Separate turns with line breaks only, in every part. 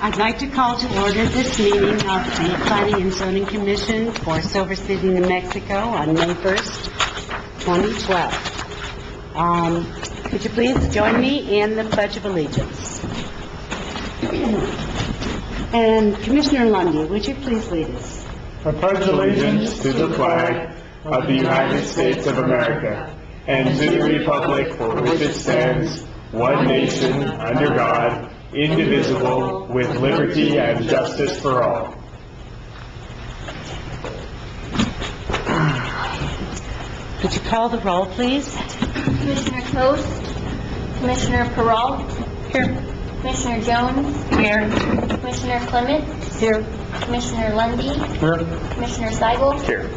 I'd like to call to order this meeting of the Planning and Zoning Commission for Silver City, New Mexico on May 1st, 2012. Could you please join me in the Pledge of Allegiance? And Commissioner Lundy, would you please lead us?
I pledge allegiance to the flag of the United States of America and to the republic for which it stands, one nation, under God, indivisible, with liberty and justice for all.
Could you call the roll, please?
Commissioner Toast, Commissioner Peralta,
Here.
Commissioner Jones,
Here.
Commissioner Clement,
Here.
Commissioner Lundy,
Here.
Commissioner Seigel,
Here.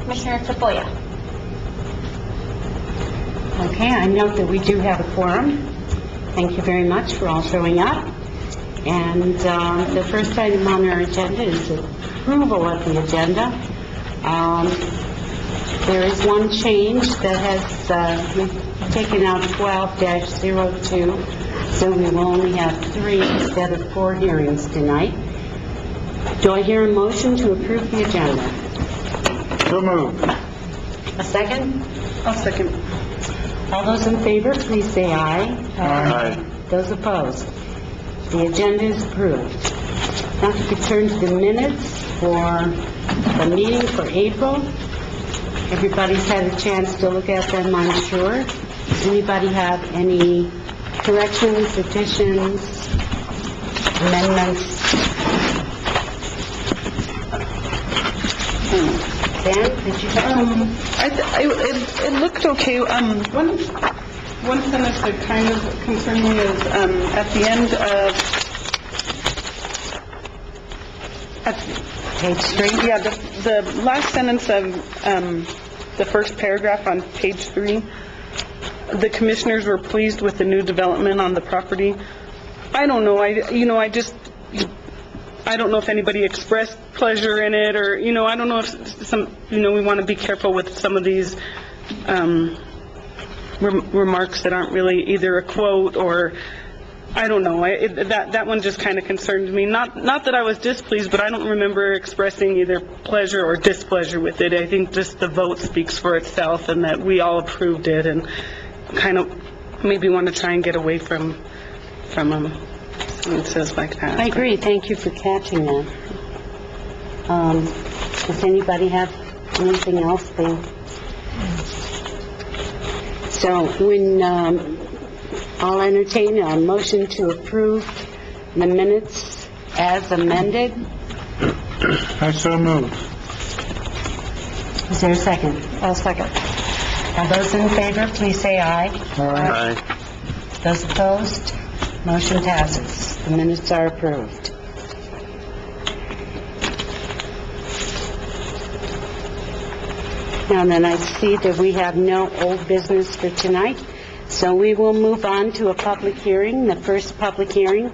Commissioner Tafoya.
Okay, I note that we do have a quorum. Thank you very much for all showing up. And the first item on our agenda is approval of the agenda. There is one change that has we've taken out 12-02, so we will only have 3 instead of 4 hearings tonight. Do I hear a motion to approve the agenda?
So moved.
A second? I'll second. All those in favor, please say aye.
Aye.
Those opposed? The agenda is approved. Now we could turn to the minutes for the meeting for April. Everybody's had a chance to look at them, I'm sure. Does anybody have any corrections, additions, amendments? Dan, did you have something?
It looked okay. One sentence that kind of concerned me is at the end of
Page 3?
yeah, the last sentence of the first paragraph on page 3. The commissioners were pleased with the new development on the property. I don't know. I don't know if anybody expressed pleasure in it, or I don't know if we want to be careful with some of these remarks that aren't really either a quote or I don't know. That one just kind of concerned me. Not that I was displeased, but I don't remember expressing either pleasure or displeasure with it. I think just the vote speaks for itself, and that we all approved it, and kind of maybe want to try and get away from when it says like that.
I agree. Thank you for catching that. Does anybody have anything else they... So when I'll entertain a motion to approve the minutes as amended.
I so moved.
Is there a second?
I'll second.
All those in favor, please say aye.
Aye.
Those opposed? Motion passes. The minutes are approved. Now then, I see that we have no old business for tonight, so we will move on to a public hearing. The first public hearing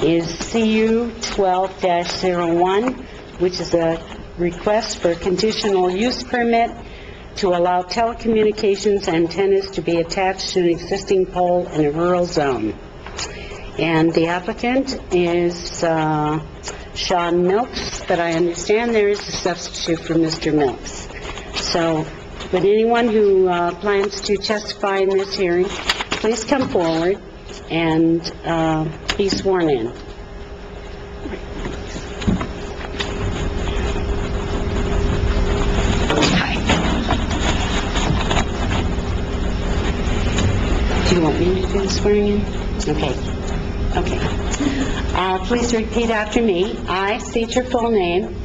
is CU 12-01, which is a request for a conditional use permit to allow telecommunications antennas to be attached to an existing pole in a rural zone. And the applicant is Sean Milks, but I understand there is a substitute for Mr. Milks. So, would anyone who plans to testify in this hearing, please come forward and be sworn in. Do you want me to do the swearing in? Okay. Please repeat after me. I state your full name.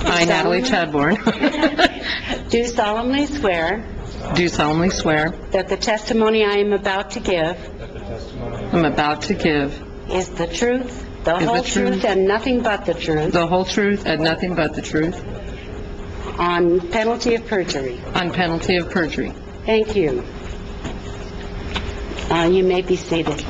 I, Natalie Chadbourne,
Do solemnly swear
do solemnly swear
that the testimony I am about to give
I'm about to give
is the truth, the
Is the
whole
truth.
truth, and nothing but the truth,
the whole truth and nothing but the truth
on penalty of perjury.
on penalty of perjury.
Thank you. You may be seated.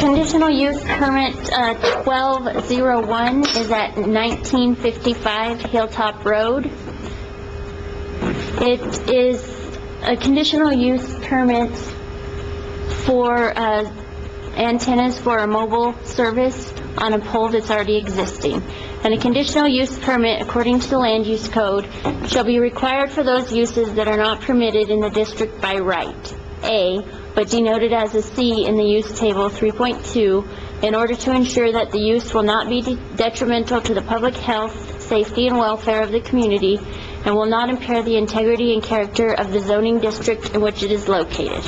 Conditional use permit 1201 is at 1955 Hilltop Road. It is a conditional use permit for antennas for a mobile service on a pole that's already existing. And a conditional use permit, according to the land use code, shall be required for those uses that are not permitted in the district by right, A, but denoted as a C in the use table 3.2, in order to ensure that the use will not be detrimental to the public health, safety, and welfare of the community, and will not impair the integrity and character of the zoning district in which it is located.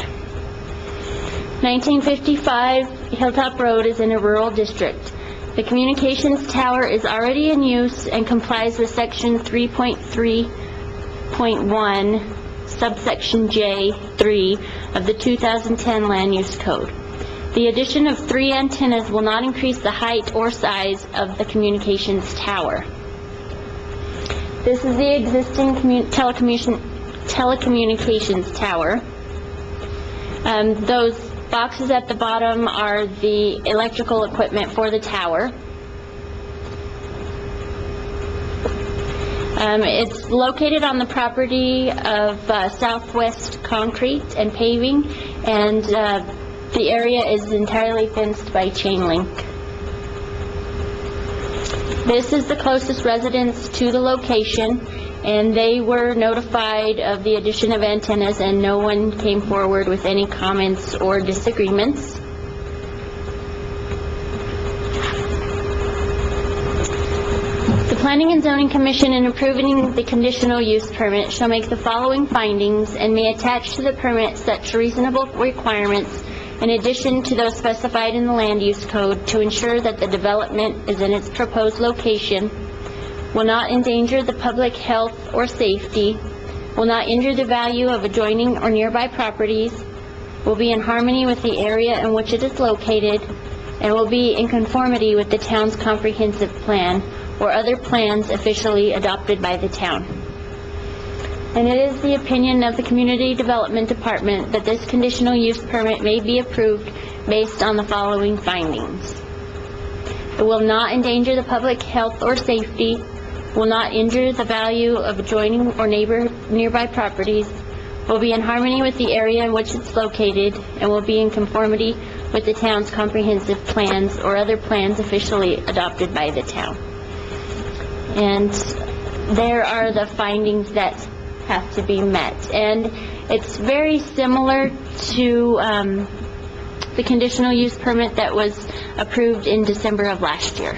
1955 Hilltop Road is in a rural district. The communications tower is already in use and complies with section 3.3.1, subsection J3 of the 2010 Land Use Code. The addition of 3 antennas will not increase the height or size of the communications tower. This is the existing telecommunications tower. Those boxes at the bottom are the electrical equipment for the tower. It's located on the property of Southwest Concrete and Paving, and the area is entirely fenced by chain link. This is the closest residence to the location, and they were notified of the addition of antennas, and no one came forward with any comments or disagreements. The Planning and Zoning Commission, in approving the conditional use permit, shall make the following findings and may attach to the permit such reasonable requirements in addition to those specified in the Land Use Code to ensure that the development is in its proposed location, will not endanger the public health or safety, will not injure the value of adjoining or nearby properties, will be in harmony with the area in which it is located, and will be in conformity with the town's comprehensive plan or other plans officially adopted by the town. And it is the opinion of the Community Development Department that this conditional use permit may be approved based on the following findings. It will not endanger the public health or safety, will not injure the value of adjoining or nearby properties, will be in harmony with the area in which it's located, and will be in conformity with the town's comprehensive plans or other plans officially adopted by the town. And there are the findings that have to be met. And it's very similar to the conditional use permit that was approved in December of last year.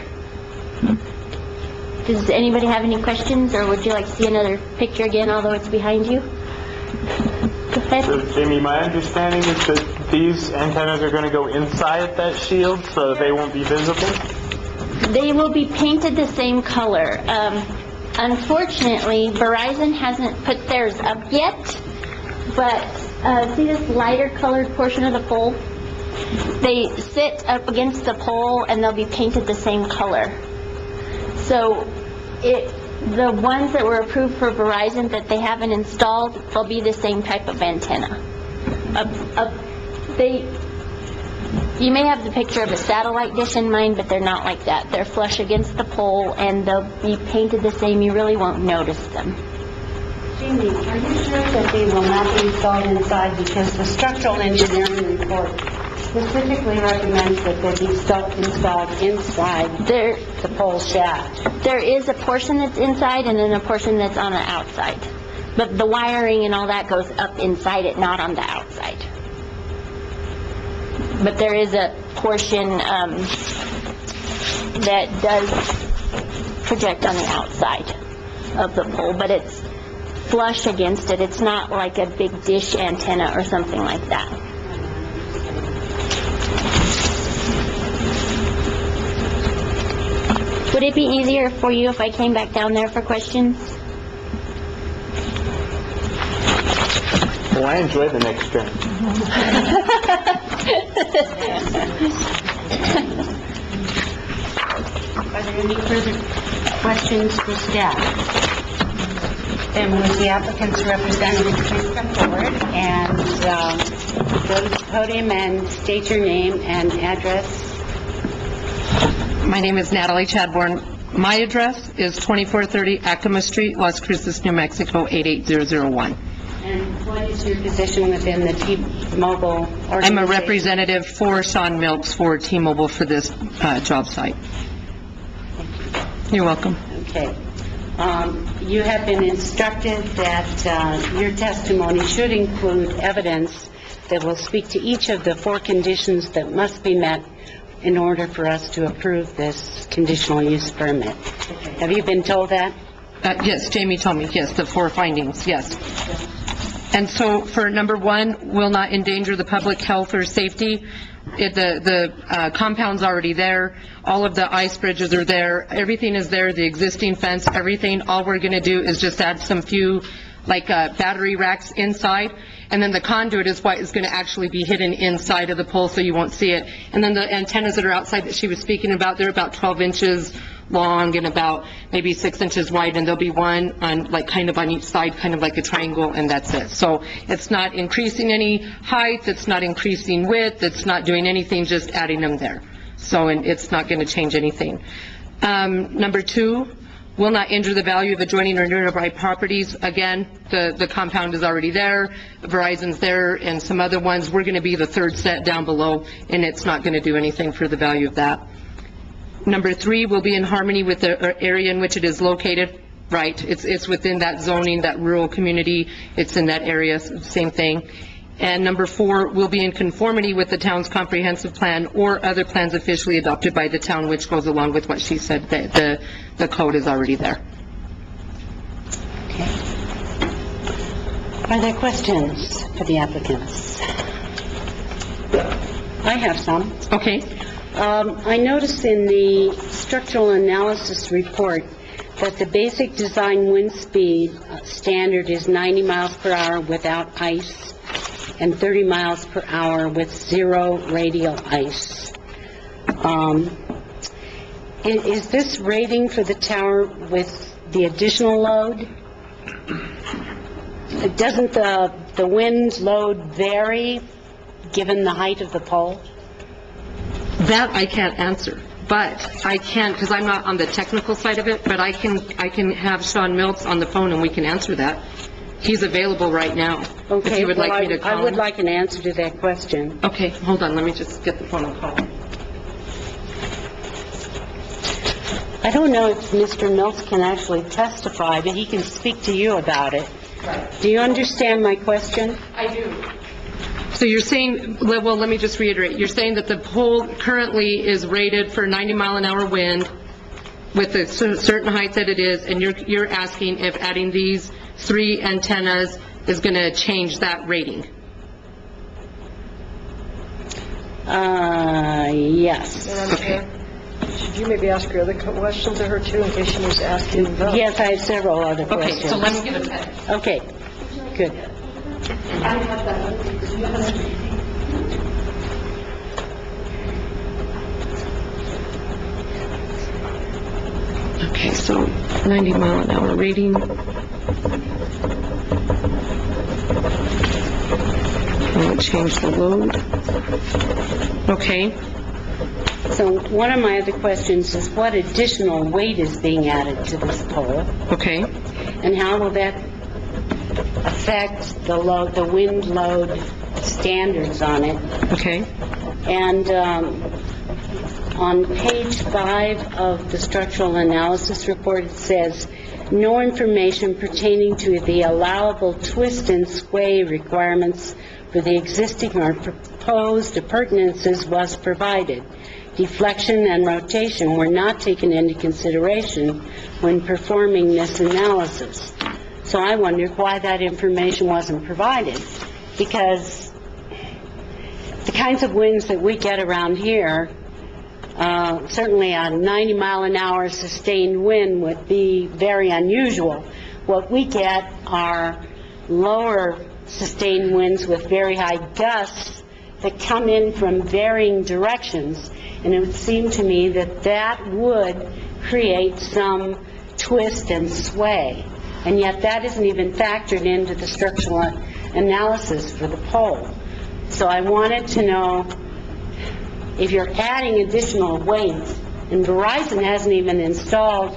Does anybody have any questions, or would you like to see another picture again, although it's behind you? Go ahead.
So, Jamie, my understanding is that these antennas are going to go inside that shield so that they won't be visible?
They will be painted the same color. Unfortunately, Verizon hasn't put theirs up yet, but see this lighter colored portion of the pole? They sit up against the pole and they'll be painted the same color. So the ones that were approved for Verizon that they haven't installed, they'll be the same type of antenna. You may have the picture of a satellite dish in mind, but they're not like that. They're flush against the pole, and they'll be painted the same. You really won't notice them.
Jamie, are you sure that they will not be installed inside? Because the structural engineering report specifically recommends that they be installed inside the pole shaft.
There is a portion that's inside and then a portion that's on the outside. But the wiring and all that goes up inside it, not on the outside. But there is a portion that does project on the outside of the pole, but it's flush against it. It's not like a big dish antenna or something like that. Would it be easier for you if I came back down there for questions?
Well, I enjoy the next turn.
Are there any further questions for staff? Then would the applicant's representative please come forward and go to the podium and state your name and address.
My name is Natalie Chadbourne. My address is 2430 Acoma Street, Las Cruces, New Mexico, 88001.
And what is your position within the T-Mobile organization?
I'm a representative for Sean Milks for T-Mobile for this job site. You're welcome.
Okay. You have been instructed that your testimony should include evidence that will speak to each of the 4 conditions that must be met in order for us to approve this conditional use permit. Have you been told that?
Yes, Jamie told me, yes, the 4 findings, yes. And so for number 1, will not endanger the public health or safety. The compound's already there. All of the ice bridges are there. Everything is there, the existing fence, everything. All we're going to do is just add some few, like, battery racks inside. And then the conduit is what is going to actually be hidden inside of the pole so you won't see it. And then the antennas that are outside that she was speaking about, they're about 12 inches long and about maybe 6 inches wide, and there'll be one on, like, kind of on each side, kind of like a triangle, and that's it. So it's not increasing any height, it's not increasing width, it's not doing anything, just adding them there. So, and it's not going to change anything. Number 2, will not injure the value of adjoining or nearby properties. Again, the compound is already there, Verizon's there, and some other ones. We're going to be the 3rd set down below, and it's not going to do anything for the value of that. Number 3, will be in harmony with the area in which it is located. Right, it's within that zoning, that rural community, it's in that area, same thing. And number 4, will be in conformity with the town's comprehensive plan or other plans officially adopted by the town, which goes along with what she said, that the code is already there.
Okay. Are there questions for the applicants? I have some.
Okay.
I noticed in the structural analysis report that the basic design wind speed standard is 90 miles per hour without ice and 30 miles per hour with 0 radial ice. Is this rating for the tower with the additional load? Doesn't the wind load vary given the height of the pole?
That I can't answer, but I can, because I'm not on the technical side of it, but I can have Sean Milks on the phone and we can answer that. He's available right now.
Okay,
if you would like me to call
I would
him.
like an answer to that question.
Okay, hold on, let me just get the phone and call him.
I don't know if Mr. Mills can actually testify, but he can speak to you about it. Do you understand my question?
I do. So you're saying, well, let me just reiterate. You're saying that the pole currently is rated for 90-mile-an-hour wind with a certain height that it is, and you're asking if adding these 3 antennas is going to change that rating?
Yes.
Okay.
Should you maybe ask your other questions of her too, in case she was asking those?
Yes, I have several other
Okay,
questions.
so let me get a pen.
Okay, good.
Okay, so 90-mile-an-hour rating. I'll change the load. Okay.
So one of my other questions is what additional weight is being added to this pole?
Okay.
And how will that affect the load, the wind load standards on it?
Okay.
And on page 5 of the structural analysis report, it says, no information pertaining to the allowable twist and sway requirements for the existing or proposed appurtenances was provided. Deflection and rotation were not taken into consideration when performing this analysis. So I wondered why that information wasn't provided, because the kinds of winds that we get around here, certainly a 90-mile-an-hour sustained wind would be very unusual. What we get are lower sustained winds with very high gusts that come in from varying directions, and it would seem to me that that would create some twist and sway, and yet that isn't even factored into the structural analysis for the pole. So I wanted to know if you're adding additional weight, and Verizon hasn't even installed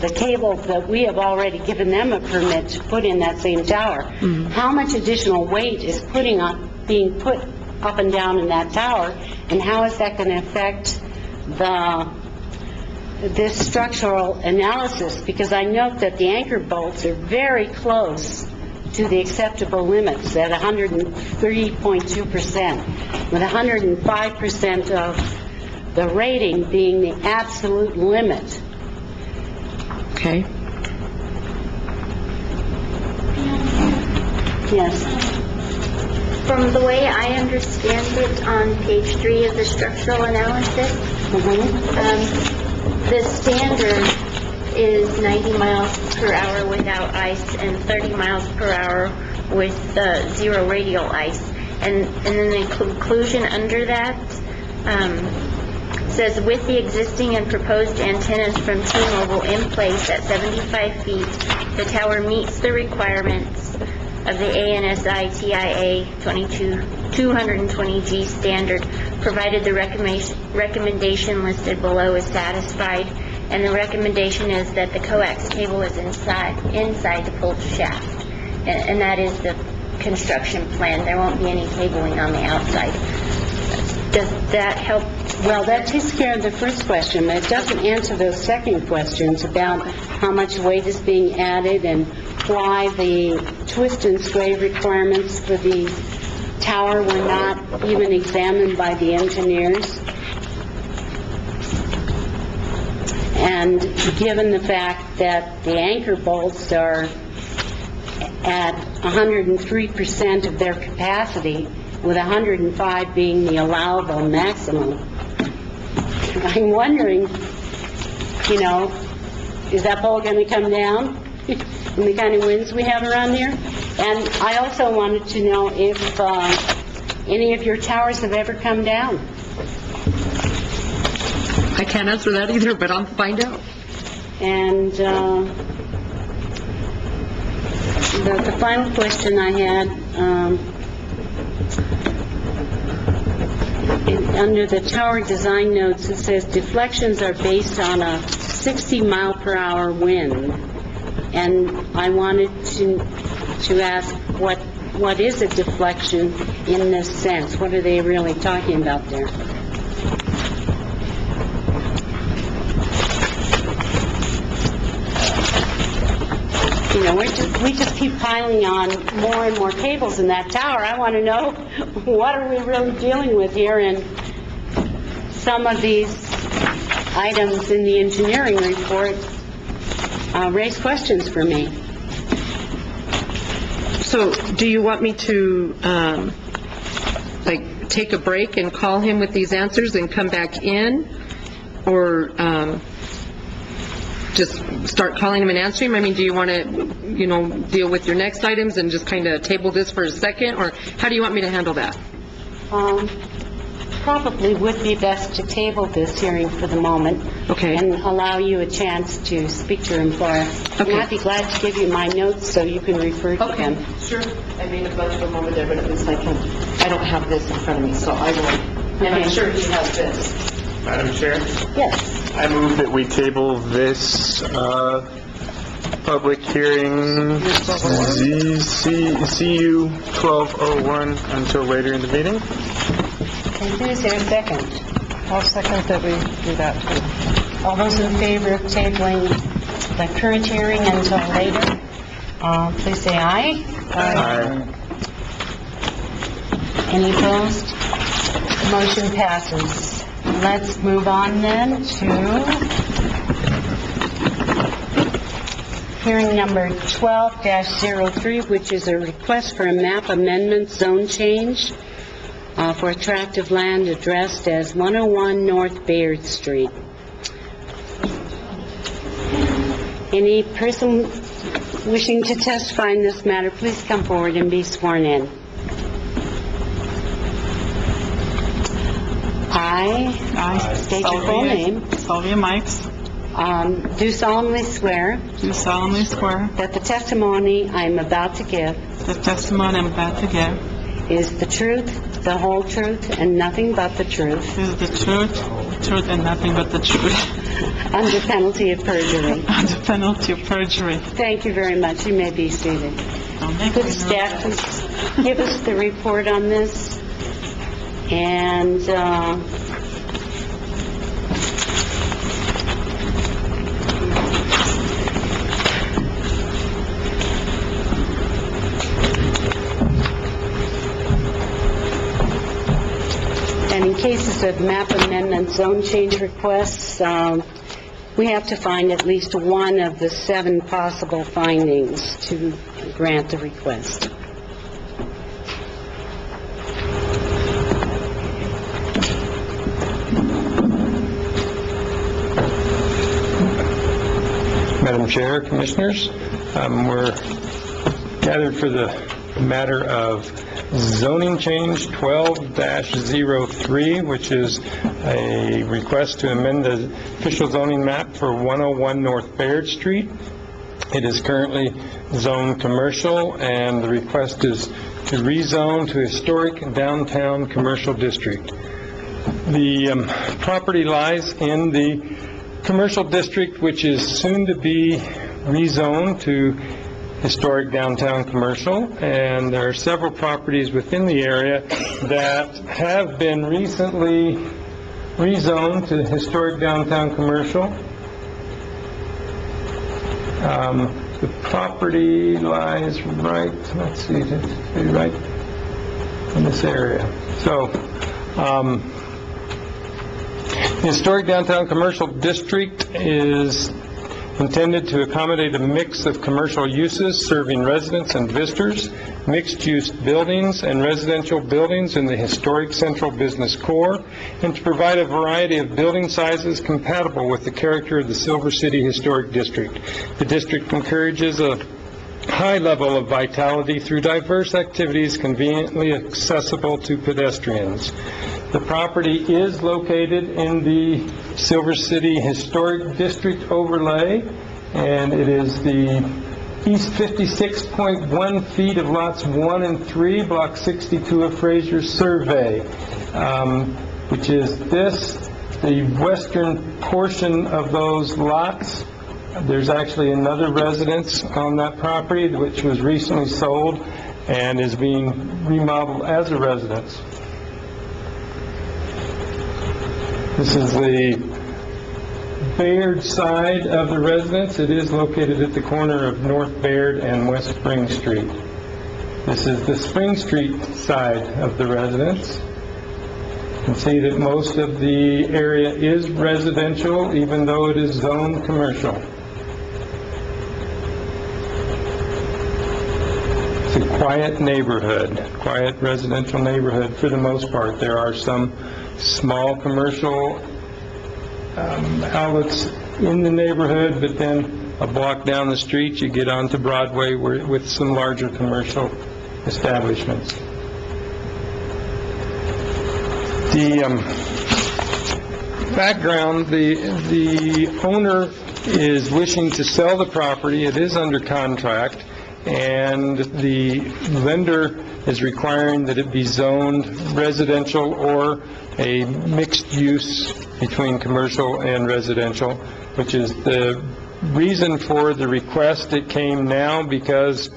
the cable that we have already given them a permit to put in that same tower. How much additional weight is being put up and down in that tower, and how is that going to affect this structural analysis? Because I note that the anchor bolts are very close to the acceptable limits at 103.2%, with 105% of the rating being the absolute limit.
Okay.
Yes.
From the way I understand it on page 3 of the structural analysis, the standard is 90 miles per hour without ice and 30 miles per hour with zero radial ice. And then the conclusion under that says, with the existing and proposed antennas from T-Mobile in place at 75 feet, the tower meets the requirements of the ANSI TIA 220G standard, provided the recommendation listed below is satisfied, and the recommendation is that the coax cable is inside the pulled shaft, and that is the construction plan. There won't be any cabling on the outside. Does that help?
Well, that takes care of the first question, but it doesn't answer those second questions about how much weight is being added and why the twist and sway requirements for the tower were not even examined by the engineers. And given the fact that the anchor bolts are at 103% of their capacity, with 105 being the allowable maximum, I'm wondering, is that pole going to come down in the kind of winds we have around here? And I also wanted to know if any of your towers have ever come down.
I can't answer that either, but I'll find out.
And the final question I had, under the tower design notes, it says deflections are based on a 60-mile-per-hour wind. And I wanted to ask, what is a deflection in this sense? What are they really talking about there? We just keep piling on more and more cables in that tower. I want to know, what are we really dealing with here? And some of these items in the engineering report raise questions for me.
So, do you want me to, take a break and call him with these answers and come back in? Or, just start calling him and answering him? I mean, do you want to, deal with your next items and just kind of table this for a second? Or how do you want me to handle that?
Probably would be best to table this hearing for the moment.
Okay.
And allow you a chance to speak to your employer.
Okay.
And I'd be glad to give you my notes so you can refer to them.
Sure. I made a bunch of them over there, but at least I don't have this in front of me, so I will. And I'm sure he has this.
Madam Chair,
Yes.
I move that we table this public hearing CU 1201 until later in the meeting.
And is there a second?
I'll second that we do that, too.
All those in favor of tabling the current hearing until later, please say aye.
Aye.
Any opposed? Motion passes. Let's move on then to hearing number 12-03, which is a request for a map amendment zone change for a tract of land addressed as 101 North Bayard Street. Any person wishing to testify in this matter, please come forward and be sworn in. I state your full name.
Sylvia Mikes,
Do solemnly swear
do solemnly swear
that the testimony I am about to give
the testimony I'm about to give
is the truth, the whole truth, and nothing but the truth,
Is the truth, and nothing but the truth,
under penalty of perjury.
under penalty of perjury.
Thank you very much. You may be seated.
Don't make
Could
me
staff please give us the report on this? And, in cases of map amendment, zone change requests, we have to find at least one of the 7 possible findings to grant the request.
Madam Chair, Commissioners, we're gathered for the matter of zoning change 12-03, which is a request to amend the official zoning map for 101 North Baird Street. It is currently zoned commercial, and the request is to rezone to historic downtown commercial district. The property lies in the commercial district, which is soon to be rezoned to historic downtown commercial, and there are several properties within the area that have been recently rezoned to historic downtown commercial. The property lies right, let's see, right in this area. So, the historic downtown commercial district is intended to accommodate a mix of commercial uses serving residents and visitors, mixed-use buildings and residential buildings in the historic central business core, and to provide a variety of building sizes compatible with the character of the Silver City Historic District. The district encourages a high level of vitality through diverse activities conveniently accessible to pedestrians. The property is located in the Silver City Historic District overlay, and it is the east 56.1 feet of lots 1 and 3, block 62 of Fraser's survey, which is the western portion of those lots. There's actually another residence on that property which was recently sold and is being remodeled as a residence. This is the Baird side of the residence. It is located at the corner of North Baird and West Spring Street. This is the Spring Street side of the residence. You can see that most of the area is residential, even though it is zoned commercial. It's a quiet neighborhood, quiet residential neighborhood for the most part. There are some small commercial outlets in the neighborhood, but then a block down the street you get onto Broadway with some larger commercial establishments. The background, the owner is wishing to sell the property. It is under contract, and the lender is requiring that it be zoned residential or a mixed use between commercial and residential, which is the reason for the request. It came now because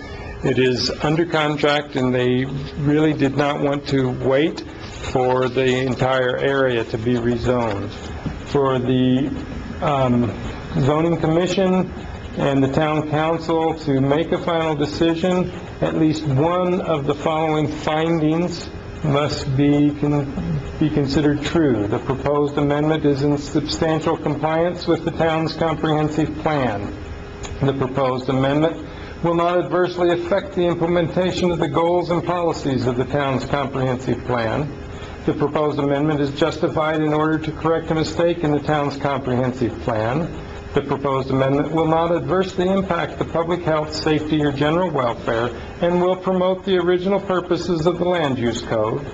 it is under contract and they really did not want to wait for the entire area to be rezoned. For the zoning commission and the town council to make a final decision, at least one of the following findings must be considered true. The proposed amendment is in substantial compliance with the town's comprehensive plan. The proposed amendment will not adversely affect the implementation of the goals and policies of the town's comprehensive plan. The proposed amendment is justified in order to correct a mistake in the town's comprehensive plan. The proposed amendment will not adversely impact the public health, safety, or general welfare, and will promote the original purposes of the Land Use Code.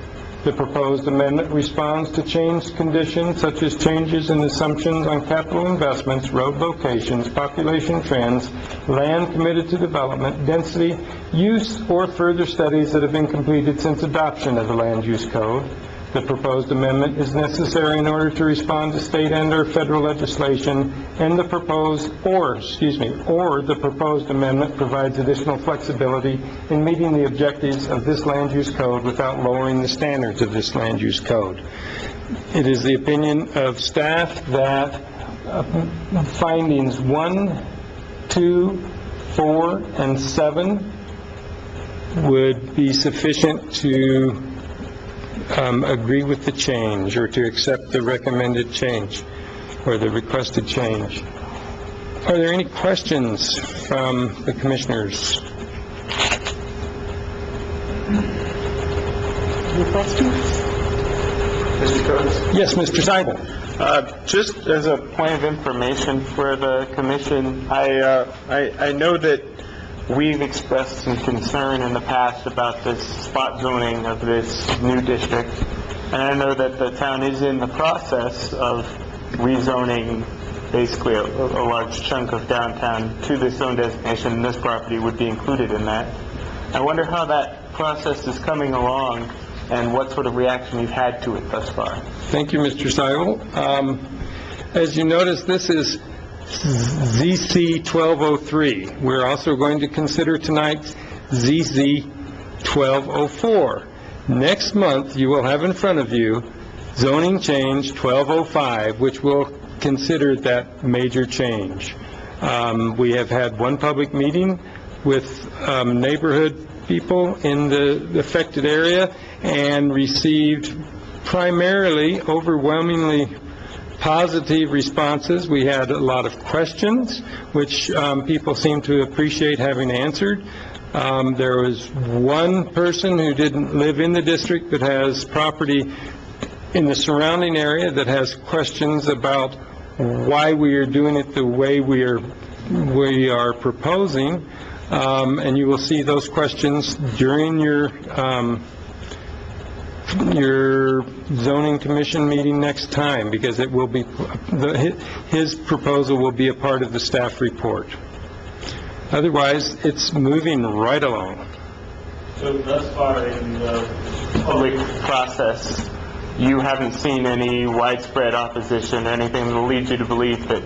The proposed amendment responds to changed conditions such as changes in assumptions on capital investments, road locations, population trends, land committed to development, density, use, or further studies that have been completed since adoption of the Land Use Code. The proposed amendment is necessary in order to respond to state and/or federal legislation, and the proposed amendment provides additional flexibility in meeting the objectives of this land use code without lowering the standards of this land use code. It is the opinion of staff that findings 1, 2, 4, and 7 would be sufficient to agree with the change or to accept the recommended change or the requested change. Are there any questions from the commissioners?
Any questions?
Mr. Coates?
Yes, Mr. Seibel.
Just as a point of information for the commission, I know that we've expressed some concern in the past about this spot zoning of this new district, and I know that the town is in the process of rezoning basically a large chunk of downtown to this zone designation, and this property would be included in that. I wonder how that process is coming along and what sort of reaction you've had to it thus far.
Thank you, Mr. Seibel. As you notice, this is ZC 1203. We're also going to consider tonight ZC 1204. Next month, you will have in front of you zoning change 1205, which will consider that major change. We have had one public meeting with neighborhood people in the affected area and received primarily, overwhelmingly positive responses. We had a lot of questions, which people seem to appreciate having answered. There was one person who didn't live in the district but has property in the surrounding area that has questions about why we are doing it the way we are proposing, and you will see those questions during your zoning commission meeting next time, because it will be his proposal will be a part of the staff report. Otherwise, it's moving right along.
So thus far in the public process, you haven't seen any widespread opposition or anything that will lead you to believe that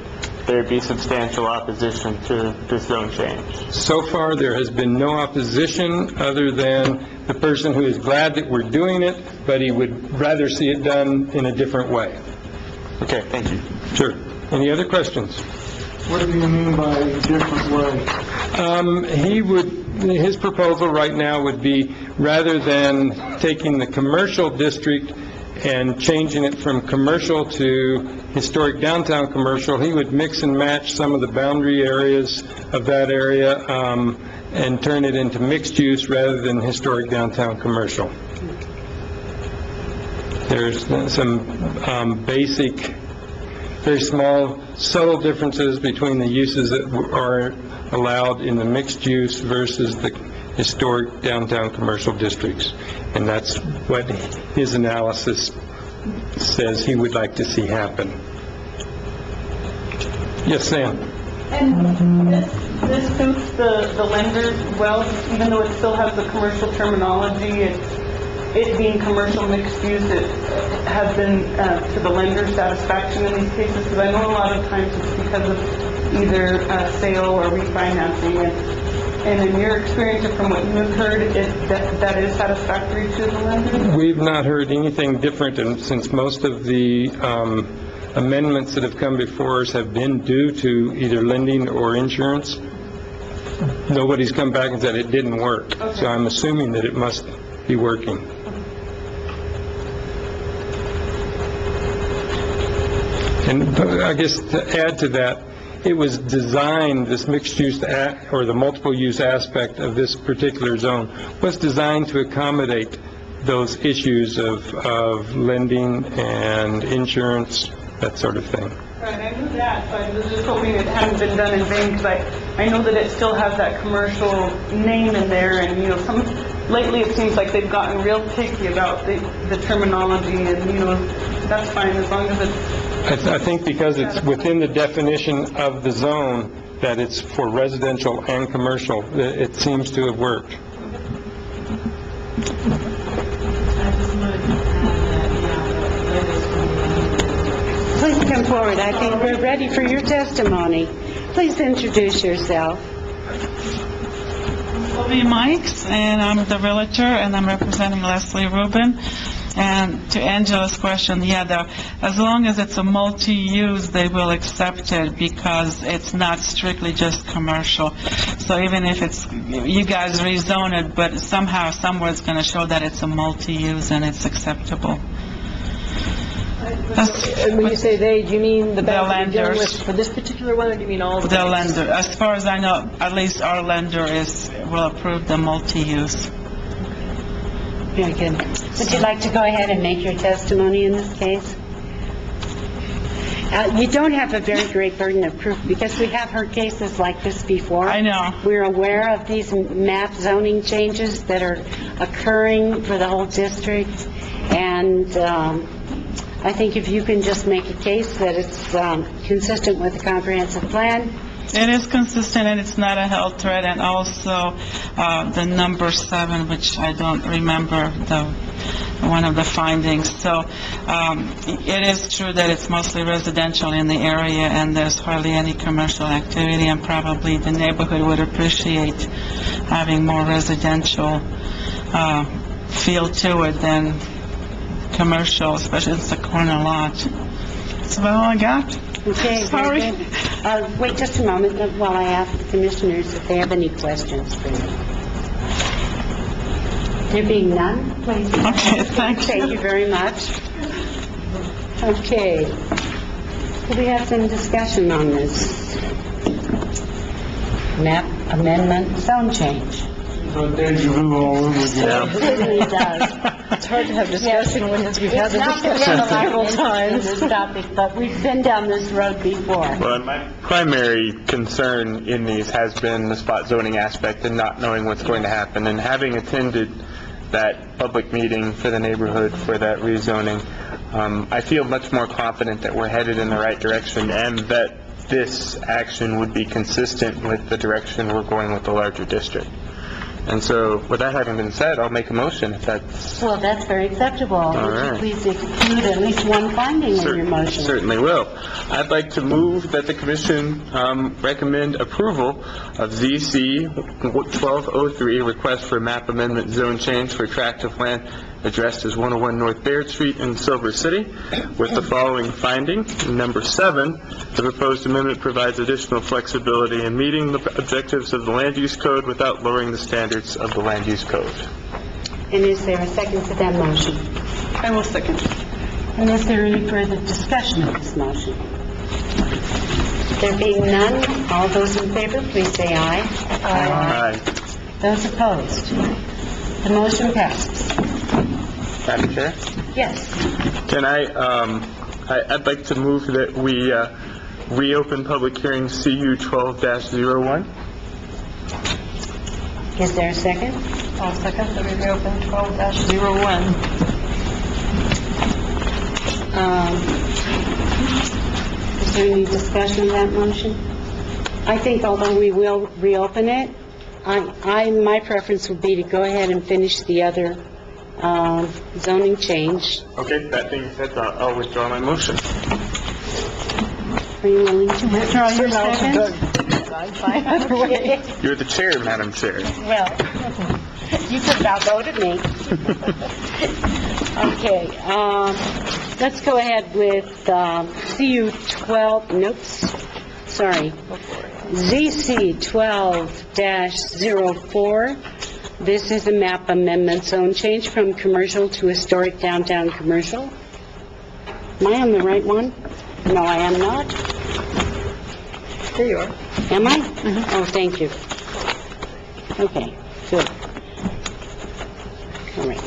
there'd be substantial opposition to this zone change?
So far, there has been no opposition other than the person who is glad that we're doing it, but he would rather see it done in a different way.
Okay, thank you.
Sure. Any other questions?
What do you mean by different way?
His proposal right now would be, rather than taking the commercial district and changing it from commercial to historic downtown commercial, he would mix and match some of the boundary areas of that area and turn it into mixed use rather than historic downtown commercial. There's some basic, very small, subtle differences between the uses that are allowed in the mixed use versus the historic downtown commercial districts. And that's what his analysis says he would like to see happen. Yes, Sam?
And this suits the lenders well, even though it still has the commercial terminology. It being commercial mixed use, it has been to the lender's satisfaction in these cases, because I know a lot of times it's because of either sale or refinancing. And in your experience, or from what you've heard, that is satisfactory to the lender?
We've not heard anything different, and since most of the amendments that have come before us have been due to either lending or insurance, nobody's come back and said it didn't work. Okay. So I'm assuming that it must be working. And I guess to add to that, it was designed, this mixed use or the multiple use aspect of this particular zone was designed to accommodate those issues of lending and insurance, that sort of thing.
Right, I knew that, so I was just hoping it hadn't been done in vain, because I know that it still has that commercial name in there, and some lately it seems like they've gotten real picky about the terminology, and, that's fine, as long as it's,
I think because it's within the definition of the zone, that it's for residential and commercial, it seems to have worked.
Please come forward. I think we're ready for your testimony. Please introduce yourself.
Bobby Mikes, and I'm the realtor, and I'm representing Leslie Rubin. And to Angela's question, as long as it's a multi-use, they will accept it because it's not strictly just commercial. So even if you guys rezone it, but somehow, somewhere it's going to show that it's a multi-use and it's acceptable.
And when you say they, do you mean the bank that you're dealing
lenders.
with for this particular one, or do you mean all the
The
banks?
lender, as far as I know, at least our lender will approve the multi-use.
Very good. Would you like to go ahead and make your testimony in this case? You don't have a very great burden of proof because we have heard cases like this before.
I know.
We're aware of these map zoning changes that are occurring for the whole district, and I think if you can just make a case that it's consistent with the comprehensive plan.
It is consistent, and it's not a health threat, and also the number 7, which I don't remember one of the findings. So it is true that it's mostly residential in the area, and there's hardly any commercial activity, and probably the neighborhood would appreciate having more residential feel to it than commercial, especially if it's a corner lot. That's about all I got.
Okay,
Sorry.
very good. Wait just a moment while I ask the commissioners if they have any questions for you. There being none, please.
Okay, thank you.
Thank you very much. Okay. So we have some discussion on this map amendment zone change.
Deja vu all over
It certainly does.
It's hard to have discussion when we've had the
It's not
discussion
the
several
first
times.
this topic, but we've been down this road before.
Well, my primary concern in these has been the spot zoning aspect and not knowing what's going to happen. And having attended that public meeting for the neighborhood for that rezoning, I feel much more confident that we're headed in the right direction and that this action would be consistent with the direction we're going with the larger district. And so, with that having been said, I'll make a motion if that's...
Well, that's very acceptable. Would you
right.
please include at least one finding in your motion?
Certainly will. I'd like to move that the commission recommend approval of ZC 1203, request for map amendment zone change for tract of land addressed as 101 North Baird Street in Silver City, with the following finding. Number 7, the proposed amendment provides additional flexibility in meeting the objectives of the land use code without lowering the standards of the land use code.
And is there a second to that motion?
I will second.
And is there any further discussion of this motion? There being none, all those in favor, please say aye.
Aye.
Those opposed? The motion passes.
Madam Chair?
Yes.
Can I'd like to move that we reopen public hearing CU 12-01.
Is there a second?
I'll second that we reopen 12-01.
Is there any discussion of that motion? I think although we will reopen it, my preference would be to go ahead and finish the other zoning change.
Okay, that being said, I'll withdraw my motion.
Are you willing to withdraw your second?
I'm fine either way.
You're the chair, Madam Chair.
Well, you could have outvoted me. Okay, let's go ahead with CU 12, ZC 12-04. This is a map amendment zone change from commercial to historic downtown commercial. Am I on the right one? No, I am not.
There you are.
Am I? Oh, thank you. Okay, good. All right.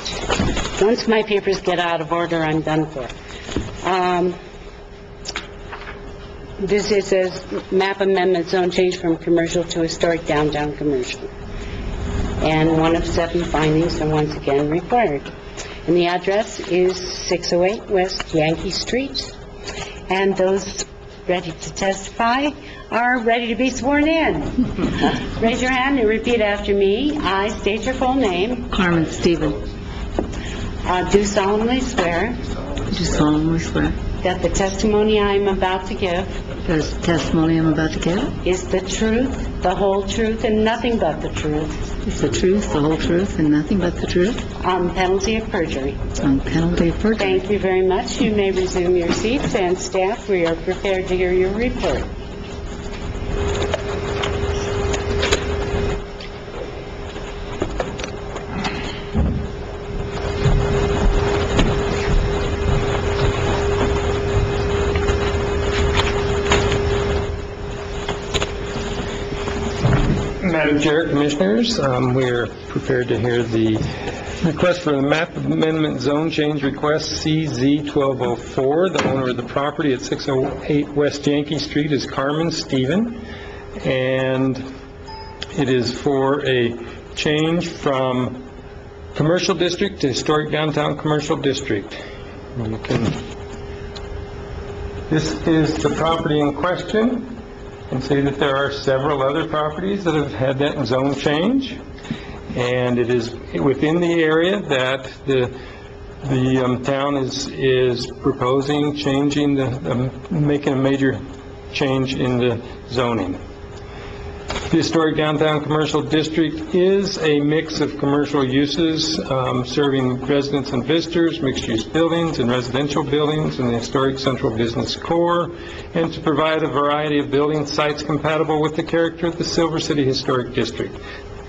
Once my papers get out of order, I'm done for. This is a map amendment zone change from commercial to historic downtown commercial. and one of 7 findings are once again required. And the address is 608 West Yankee Street. And those ready to testify are ready to be sworn in. Raise your hand and repeat after me. I state your full name.
Carmen Stephen,
Do solemnly swear
do solemnly swear
that the testimony I am about to give
that the testimony I'm about to give
is the truth, the whole truth, and nothing but the truth,
is the truth, the whole truth, and nothing but the truth,
on penalty of perjury.
on penalty of perjury.
Thank you very much. You may resume your seats, and staff, we are prepared to hear your report.
Madam Chair, Commissioners, we are prepared to hear the request for the map amendment zone change request CZ-1204. The owner of the property at 608 West Yankee Street is Carmen Stephen, and it is for a change from commercial district to historic downtown commercial district. This is the property in question. And see that there are several other properties that have had that zone change, and it is within the area that the town is proposing changing making a major change in the zoning. The historic downtown commercial district is a mix of commercial uses serving residents and visitors, mixed-use buildings and residential buildings in the historic central business core, and to provide a variety of building sites compatible with the character of the Silver City Historic District.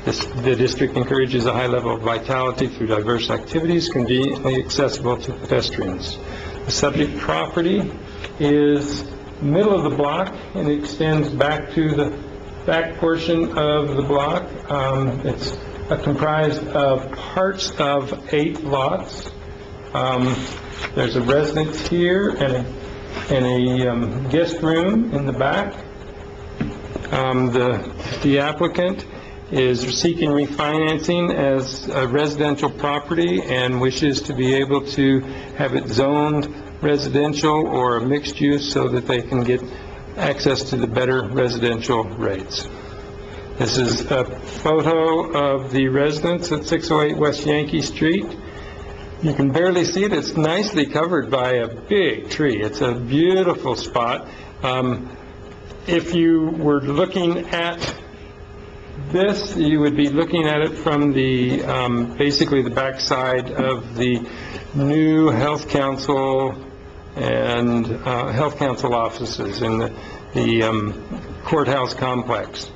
The district encourages a high level of vitality through diverse activities conveniently accessible to pedestrians. The subject property is middle of the block and it extends back to the back portion of the block. It's comprised of parts of 8 lots. There's a residence here and a guest room in the back. The applicant is seeking refinancing as a residential property and wishes to be able to have it zoned residential or a mixed use so that they can get access to the better residential rates. This is a photo of the residence at 608 West Yankee Street. You can barely see it. It's nicely covered by a big tree. It's a beautiful spot. If you were looking at this, you would be looking at it from the basically the backside of the new Health Council and Health Council offices in the courthouse complex.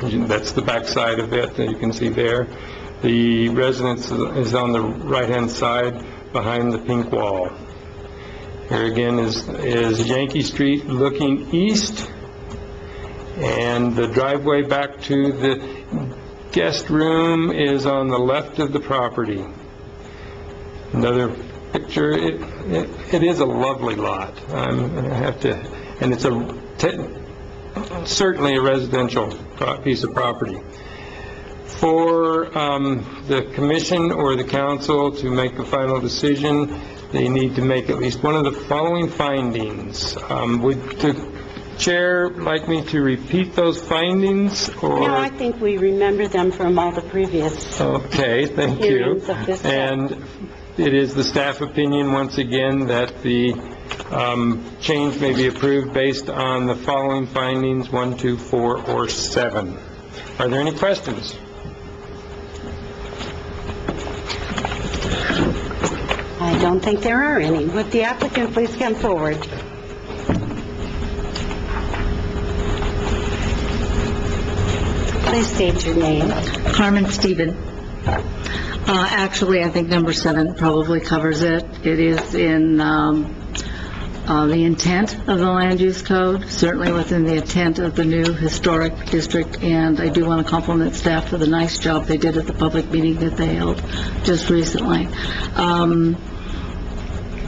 That's the backside of it that you can see there. The residence is on the right-hand side behind the pink wall. Here again is Yankee Street looking east, and the driveway back to the guest room is on the left of the property. Another picture. It is a lovely lot. And it's certainly a residential piece of property. For the commission or the council to make a final decision, they need to make at least one of the following findings. Would the chair like me to repeat those findings, or?
No, I think we remember them from all the previous
Okay, thank you.
hearings of this.
And it is the staff opinion, once again, that the change may be approved based on the following findings, 1, 2, 4, or 7. Are there any questions?
I don't think there are any. Would the applicant please come forward? Please state your name.
Carmen Stephen. Actually, I think number 7 probably covers it. It is in the intent of the land use code, certainly within the intent of the new historic district, and I do want to compliment staff for the nice job they did at the public meeting that they held just recently.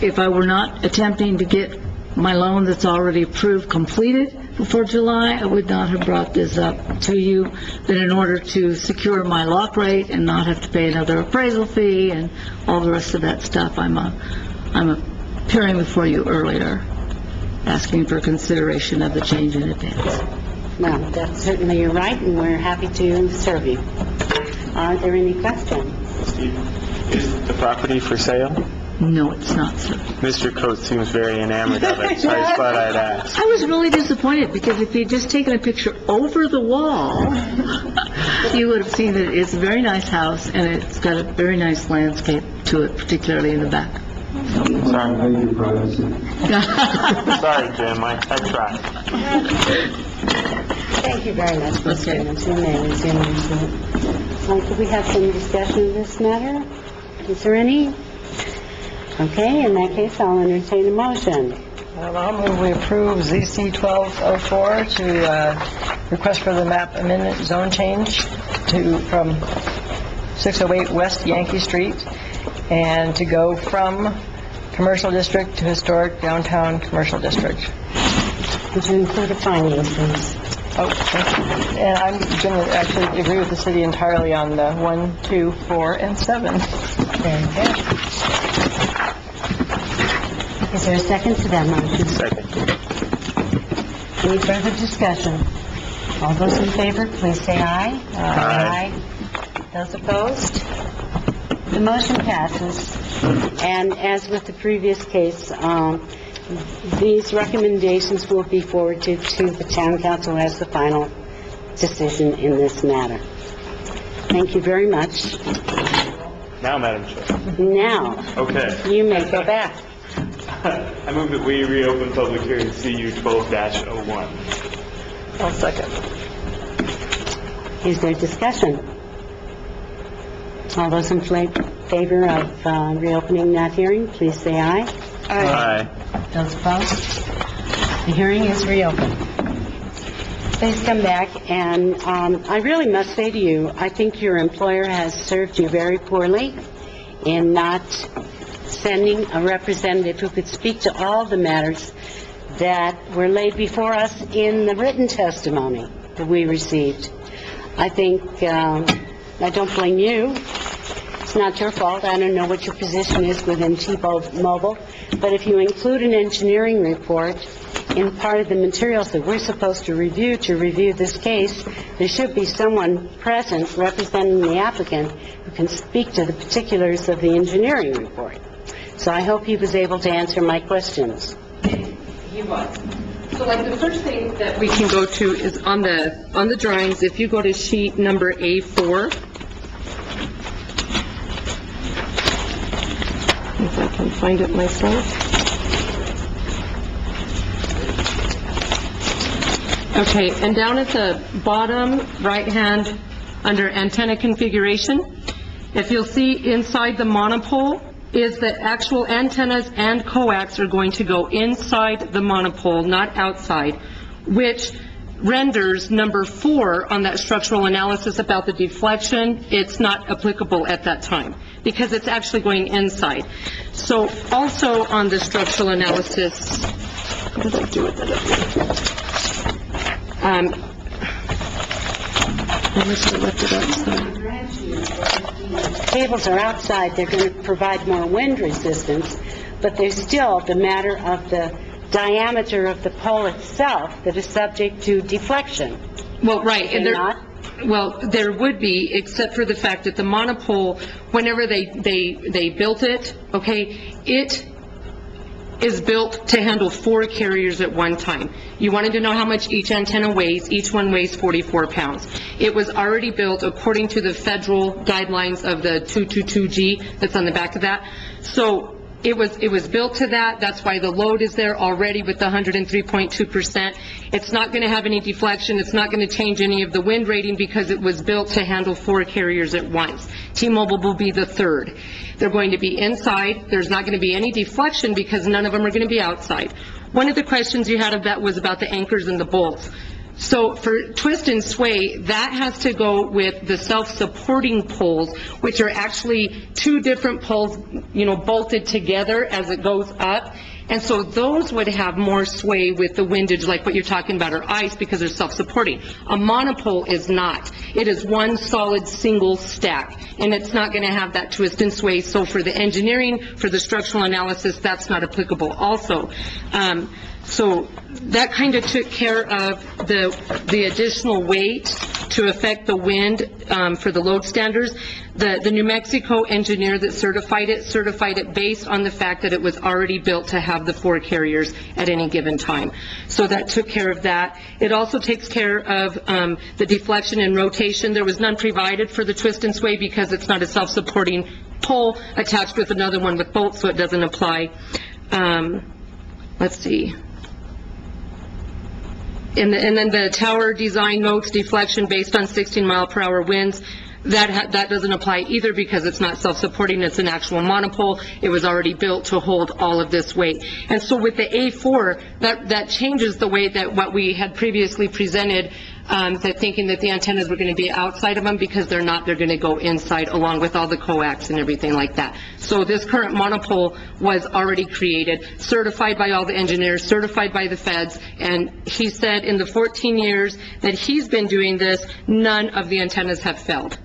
If I were not attempting to get my loan that's already approved completed, before July, I would not have brought this up to you, but in order to secure my lock rate and not have to pay another appraisal fee and all the rest of that stuff, I'm appearing before you earlier, asking for consideration of the change in advance.
Well, that's certainly your right, and we're happy to serve you. Are there any questions?
Is the property for sale?
No, it's not, sir.
Mr. Coates seems very enamored of it, so I just thought I'd ask.
I was really disappointed, because if you'd just taken a picture over the wall, you would have seen that it's a very nice house, and it's got a very nice landscape to it, particularly in the back.
Sorry, Jim, I tried.
Thank you very much, Ms. Simmons. You may resume your seat. Could we have some discussion of this matter? Is there any? Okay, in that case, I'll entertain a motion.
I'll move we approve ZC 1204 to request for the map amendment zone change from 608 West Yankee Street, and to go from commercial district to historic downtown commercial district.
Would you include the findings, please?
Oh, thank you. And I'm going to actually agree with the city entirely on the 1, 2, 4, and 7.
Very good. Is there a second to that motion?
Second.
Any further discussion? All those in favor, please say aye.
Aye.
Those opposed? The motion passes. And as with the previous case, these recommendations will be forwarded to the town council as the final decision in this matter. Thank you very much.
Now, Madam Chair.
Now,
Okay.
you may go back.
I move that we reopen public hearing CU 12-01.
I'll second.
Is there discussion? All those in favor of reopening that hearing, please say aye.
Aye.
Those opposed? The hearing is reopened. Please come back, and I really must say to you, I think your employer has served you very poorly in not sending a representative who could speak to all the matters that were laid before us in the written testimony that we received. I think, I don't blame you. It's not your fault. I don't know what your position is within T-Mobile, but if you include an engineering report in part of the materials that we're supposed to review this case, there should be someone present representing the applicant who can speak to the particulars of the engineering report. So I hope he was able to answer my questions.
He was. So like the first thing that we can go to is on the drawings, if you go to sheet number A4. If I can find it myself. Okay, and down at the bottom right hand under antenna configuration, if you'll see inside the monopole is that actual antennas and coax are going to go inside the monopole, not outside, which renders number 4 on that structural analysis about the deflection, it's not applicable at that time, because it's actually going inside. So also on the structural analysis, what did I do with it? I wish I left it outside.
Cables are outside, they're going to provide more wind resistance, but there's still the matter of the diameter of the pole itself that is subject to deflection.
Well, right, and
Not?
well, there would be, except for the fact that the monopole, whenever they built it, okay, it is built to handle 4 carriers at one time. You wanted to know how much each antenna weighs. Each one weighs 44 pounds. It was already built according to the federal guidelines of the 222G that's on the back of that. So it was built to that. That's why the load is there already with the 103.2%. It's not going to have any deflection. It's not going to change any of the wind rating because it was built to handle 4 carriers at once. T-Mobile will be the 3rd. They're going to be inside. There's not going to be any deflection because none of them are going to be outside. One of the questions you had of that was about the anchors and the bolts. So for twist and sway, that has to go with the self-supporting poles, which are actually two different poles, bolted together as it goes up. And so those would have more sway with the windage, like what you're talking about, or ice, because they're self-supporting. A monopole is not. It is one solid single stack, and it's not going to have that twist and sway. So for the engineering, for the structural analysis, that's not applicable also. So that kind of took care of the additional weight to affect the wind for the load standards. The New Mexico engineer that certified it based on the fact that it was already built to have the 4 carriers at any given time. So that took care of that. It also takes care of the deflection and rotation. There was none provided for the twist and sway because it's not a self-supporting pole attached with another one with bolts, so it doesn't apply. Let's see. And then the tower design notes deflection based on 16-mile-per-hour winds. That doesn't apply either because it's not self-supporting, it's an actual monopole. It was already built to hold all of this weight. And so with the A4, that changes the way that what we had previously presented, that thinking that the antennas were going to be outside of them, because they're not. They're going to go inside along with all the coax and everything like that. So this current monopole was already created, certified by all the engineers, certified by the feds, and he said in the 14 years that he's been doing this, none of the antennas have failed.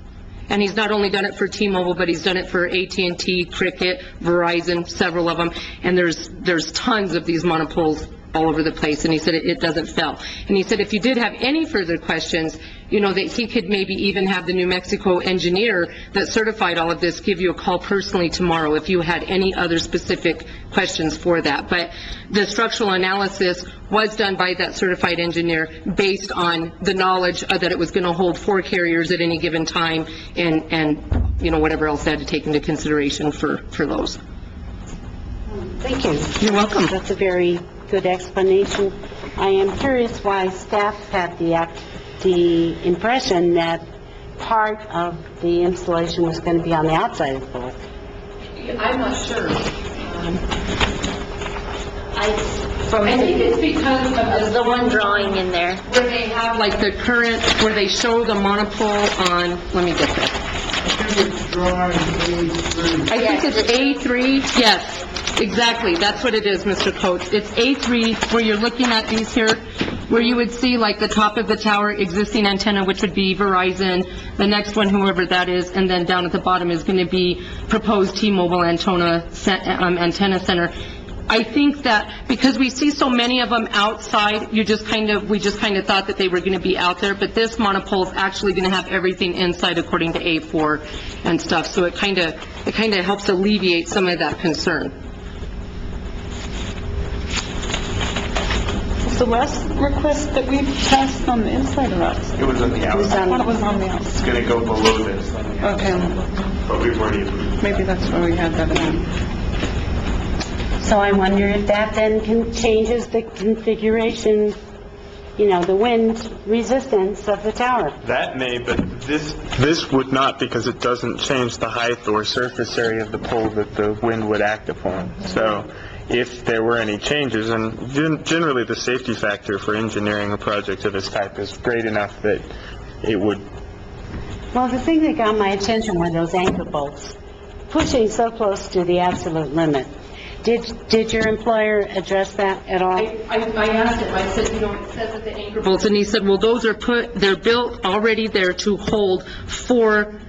And he's not only done it for T-Mobile, but he's done it for AT&T, Cricket, Verizon, several of them. And there's tons of these monopoles all over the place, and he said it doesn't fail. And he said if you did have any further questions, that he could maybe even have the New Mexico engineer that certified all of this give you a call personally tomorrow if you had any other specific questions for that. But the structural analysis was done by that certified engineer based on the knowledge that it was going to hold 4 carriers at any given time, and whatever else they had to take into consideration for those.
Thank you.
You're welcome.
That's a very good explanation. I am curious why staff had the impression that part of the installation was going to be on the outside of the pole.
I'm not sure. I think it's because of
The one drawing in there.
where they have like the current, where they show the monopole on, let me get that. I think it's A3, yes, exactly, that's what it is, Mr. Coates. It's A3, where you're looking at these here, where you would see like the top of the tower, existing antenna, which would be Verizon, the next one, whoever that is, and then down at the bottom is going to be proposed T-Mobile antenna center. I think that because we see so many of them outside, we just kind of thought that they were going to be out there, but this monopole is actually going to have everything inside according to A4 and stuff, so it kind of helps alleviate some of that concern.
Was the last request that we passed on the inside or outside?
It was on the outside.
I thought it was on the outside.
It's going to go below this on the outside.
Okay,
But we've already approved.
maybe that's where we had that in.
So I wonder if that then changes the configuration, the wind resistance of the tower.
That may, but this would not, because it doesn't change the height or surface area of the pole that the wind would act upon. So if there were any changes, and generally the safety factor for engineering a project of this type is great enough that it would.
Well, the thing that got my attention were those anchor bolts, pushing so close to the absolute limit. Did your employer address that at all?
I asked him, I said, it says that the anchor bolts, and he said, well, those are they're built already there to hold 4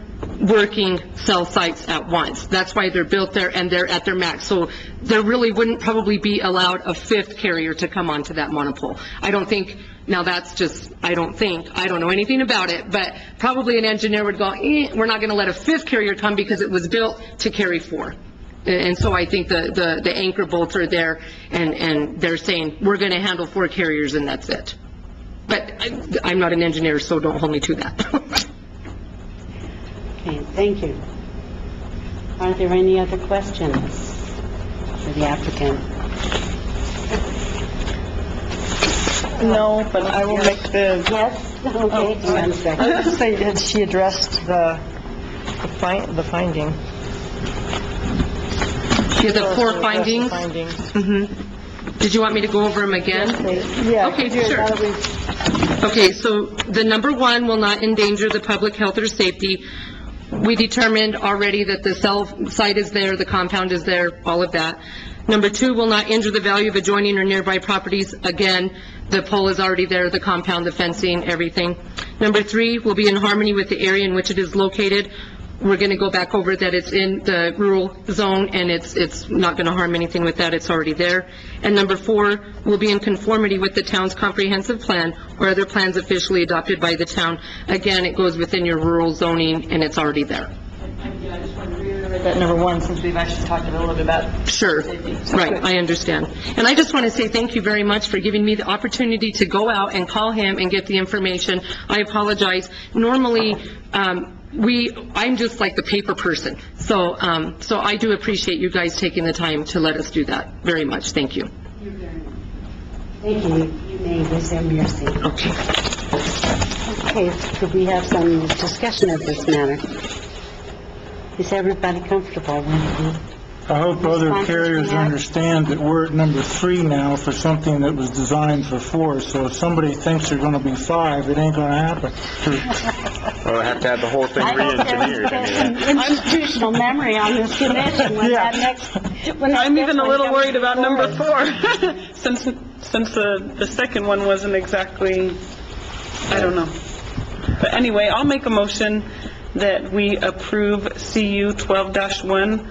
working cell sites at once. That's why they're built there, and they're at their max. So there really wouldn't probably be allowed a 5th carrier to come onto that monopole. I don't think, now that's just, I don't know anything about it, but probably an engineer would go, we're not going to let a 5th carrier come because it was built to carry 4. And so I think the anchor bolts are there, and they're saying, we're going to handle 4 carriers and that's it. But I'm not an engineer, so don't hold me to that.
Okay, thank you. Are there any other questions for the applicant?
No, but I will make the...
Yes? Okay, hang on a
I
second.
was just saying, had she addressed the finding?
Yeah, the 4 findings.
Findings.
Mm-hmm. Did you want me to go over them again?
Yeah.
Okay, sure.
that'll be-
Okay, so the number one will not endanger the public health or safety. We determined already that the cell site is there, the compound is there, all of that. Number two will not injure the value of adjoining or nearby properties. Again, the pole is already there, the compound, the fencing, everything. Number three will be in harmony with the area in which it is located. We're going to go back over that it's in the rural zone, and it's not going to harm anything with that, it's already there. And number four will be in conformity with the town's comprehensive plan or other plans officially adopted by the town. Again, it goes within your rural zoning, and it's already there.
I just want to reiterate that number one, since we've actually talked a little bit about
Sure, right, I understand. And I just want to say thank you very much for giving me the opportunity to go out and call him and get the information. I apologize. Normally, I'm just like the paper person. So I do appreciate you guys taking the time to let us do that very much. Thank you.
Thank you. You may resume your seat.
Okay.
Okay, could we have some discussion of this matter? Is everybody comfortable with
I hope other
Responses
carriers
we have?
understand that we're at number 3 now for something that was designed for 4. So if somebody thinks they're going to be 5, it ain't going to happen.
Well, I have to have the whole thing
I hope
re-engineered
there's
anyway.
some institutional memory on this commission when that next, when that
I'm even
next
a
one
little
comes
worried about number
forward.
4, since the second one wasn't exactly, I don't know. But anyway, I'll make a motion that we approve CU 12-1,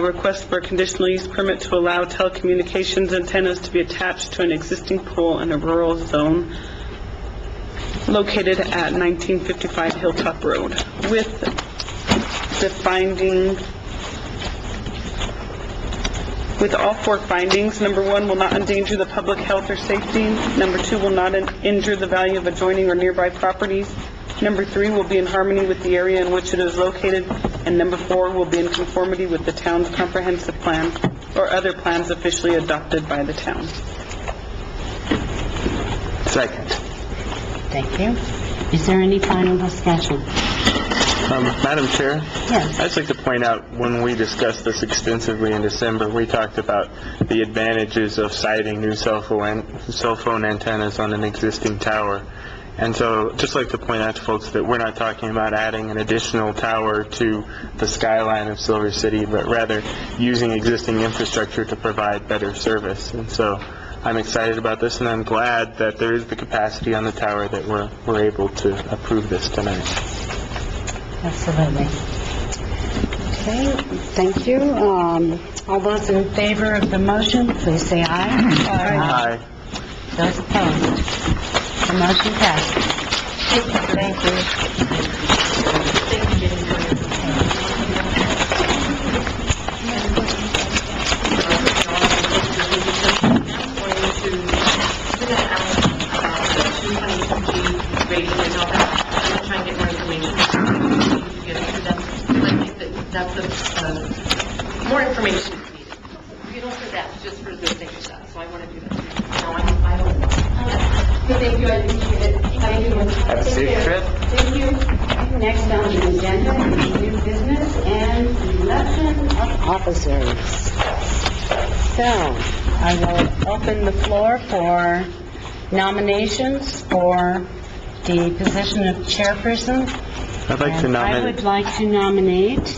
request for a conditional use permit to allow telecommunications antennas to be attached to an existing pole in a rural zone located at 1955 Hilltop Road, with the finding, with all 4 findings. Number 1 will not endanger the public health or safety. Number 2 will not injure the value of adjoining or nearby properties. Number 3 will be in harmony with the area in which it is located. And number 4 will be in conformity with the town's comprehensive plan or other plans officially adopted by the town.
Second.
Thank you. Is there any final discussion?
Madam Chair?
Yes.
I'd just like to point out, when we discussed this extensively in December, we talked about the advantages of siting new cell phone antennas on an existing tower. And so, just like to point out to folks that we're not talking about adding an additional tower to the skyline of Silver City, but rather using existing infrastructure to provide better service. And so, I'm excited about this, and I'm glad that there is the capacity on the tower that we're able to approve this tonight.
Absolutely. Okay, thank you. All those in favor of the motion, please say aye.
Aye.
Those opposed? The motion passes. Thank you.
More information is needed. You don't for that, just for the sake of that, so I want to do that. No, I don't know. Thank you, I appreciate it. Thank you.
Have a safe trip.
Thank you. Next on the agenda is new business and election of officers. So, I will open the floor for nominations for the position of chairperson.
I'd like to
And I would
nominate...
like to nominate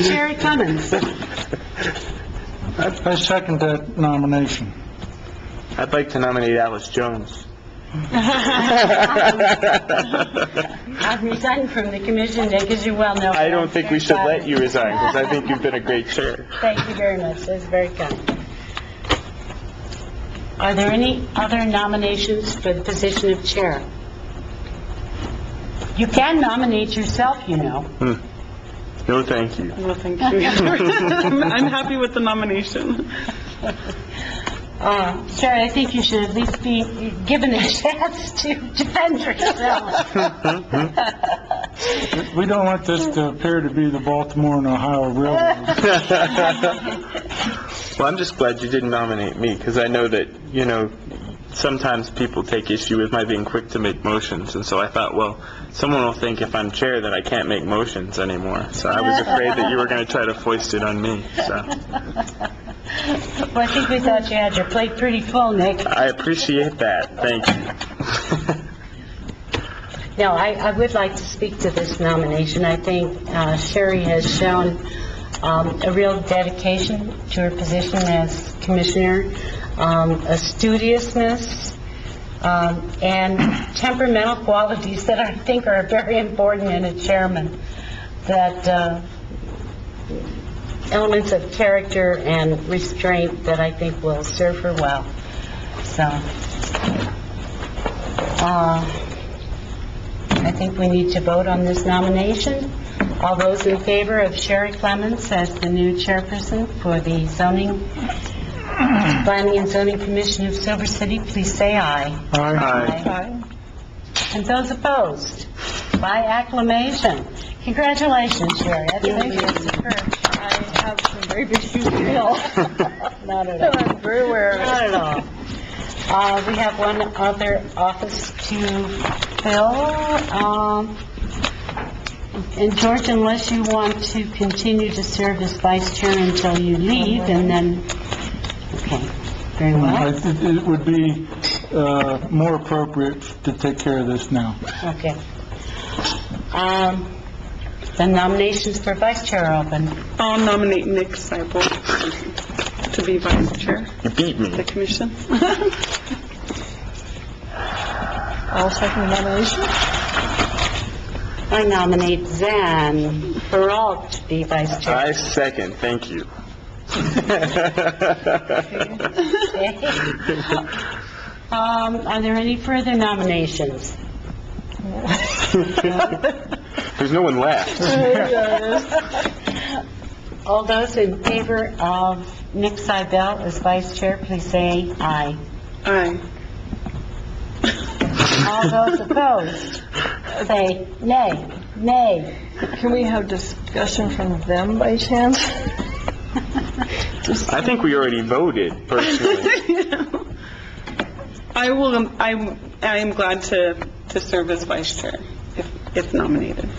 Sherry Cummins.
I second that nomination.
I'd like to nominate Alice Jones.
I've resigned from the commission today, because you well know...
I don't think we should let you resign, because I think you've been a great chair.
Thank you very much, that's very kind. Are there any other nominations for the position of chair? You can nominate yourself, you know.
No, thank you.
Well, thank you. I'm happy with the nomination.
Sherry, I think you should at least be given a chance to defend yourself.
We don't want this to appear to be the Baltimore and Ohio Railroad.
Well, I'm just glad you didn't nominate me, because I know that, sometimes people take issue with my being quick to make motions, and so I thought, well, someone will think if I'm chair that I can't make motions anymore. So I was afraid that you were going to try to foist it on me, so...
Well, I think we thought you had your plate pretty full, Nick.
I appreciate that. Thank you.
No, I would like to speak to this nomination. I think Sherry has shown a real dedication to her position as commissioner, a studiousness, and temperamental qualities that I think are very important in a chairman, that elements of character and restraint that I think will serve her well. So, I think we need to vote on this nomination. All those in favor of Sherry Clemens as the new chairperson for the Planning and Zoning Commission of Silver City, please say aye.
Aye.
And those opposed, by acclamation. Congratulations, Sherry. I think you're superb.
I have some very big shoes to fill.
Not at all.
I'm very aware of it.
Not at all. We have one other office to fill. And George, unless you want to continue to serve as vice chair until you leave, and then, okay, very well.
It would be more appropriate to take care of this now.
Okay. The nominations for vice chair are open.
I'll nominate Nick Seibel to be vice chair
You beat me.
of the commission.
I'll second the nomination.
I nominate Zan Peralt to be vice chair.
I second. Thank you.
Okay. Are there any further nominations?
There's no one left.
All those in favor of Nick Seibel as vice chair, please say aye.
Aye.
All those opposed, say nay. Nay.
Can we have discussion from them by chance?
I think we already voted, personally.
I am glad to serve as vice chair if nominated.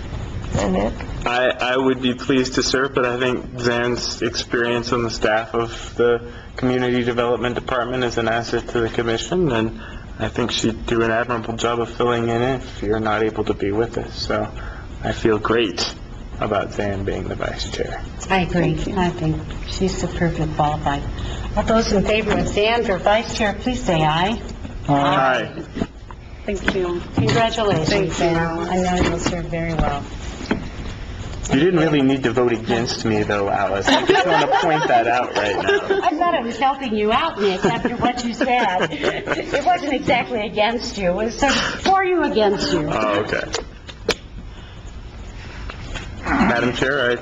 And Nick?
I would be pleased to serve, but I think Zan's experience on the staff of the Community Development Department is an asset to the commission, and I think she'd do an admirable job of filling in if you're not able to be with us. So I feel great about Zan being the vice chair.
I agree. I think she's superbly qualified. All those in favor of Zan for vice chair, please say aye.
Aye.
Thank you.
Congratulations,
Thank you.
Zan. I know you'll serve very well.
You didn't really need to vote against me, though, Alice. I just want to point that out right now.
I thought I was helping you out, Nick, after what you said. It wasn't exactly against you. It was sort of for you against you.
Oh, okay. Madam Chair,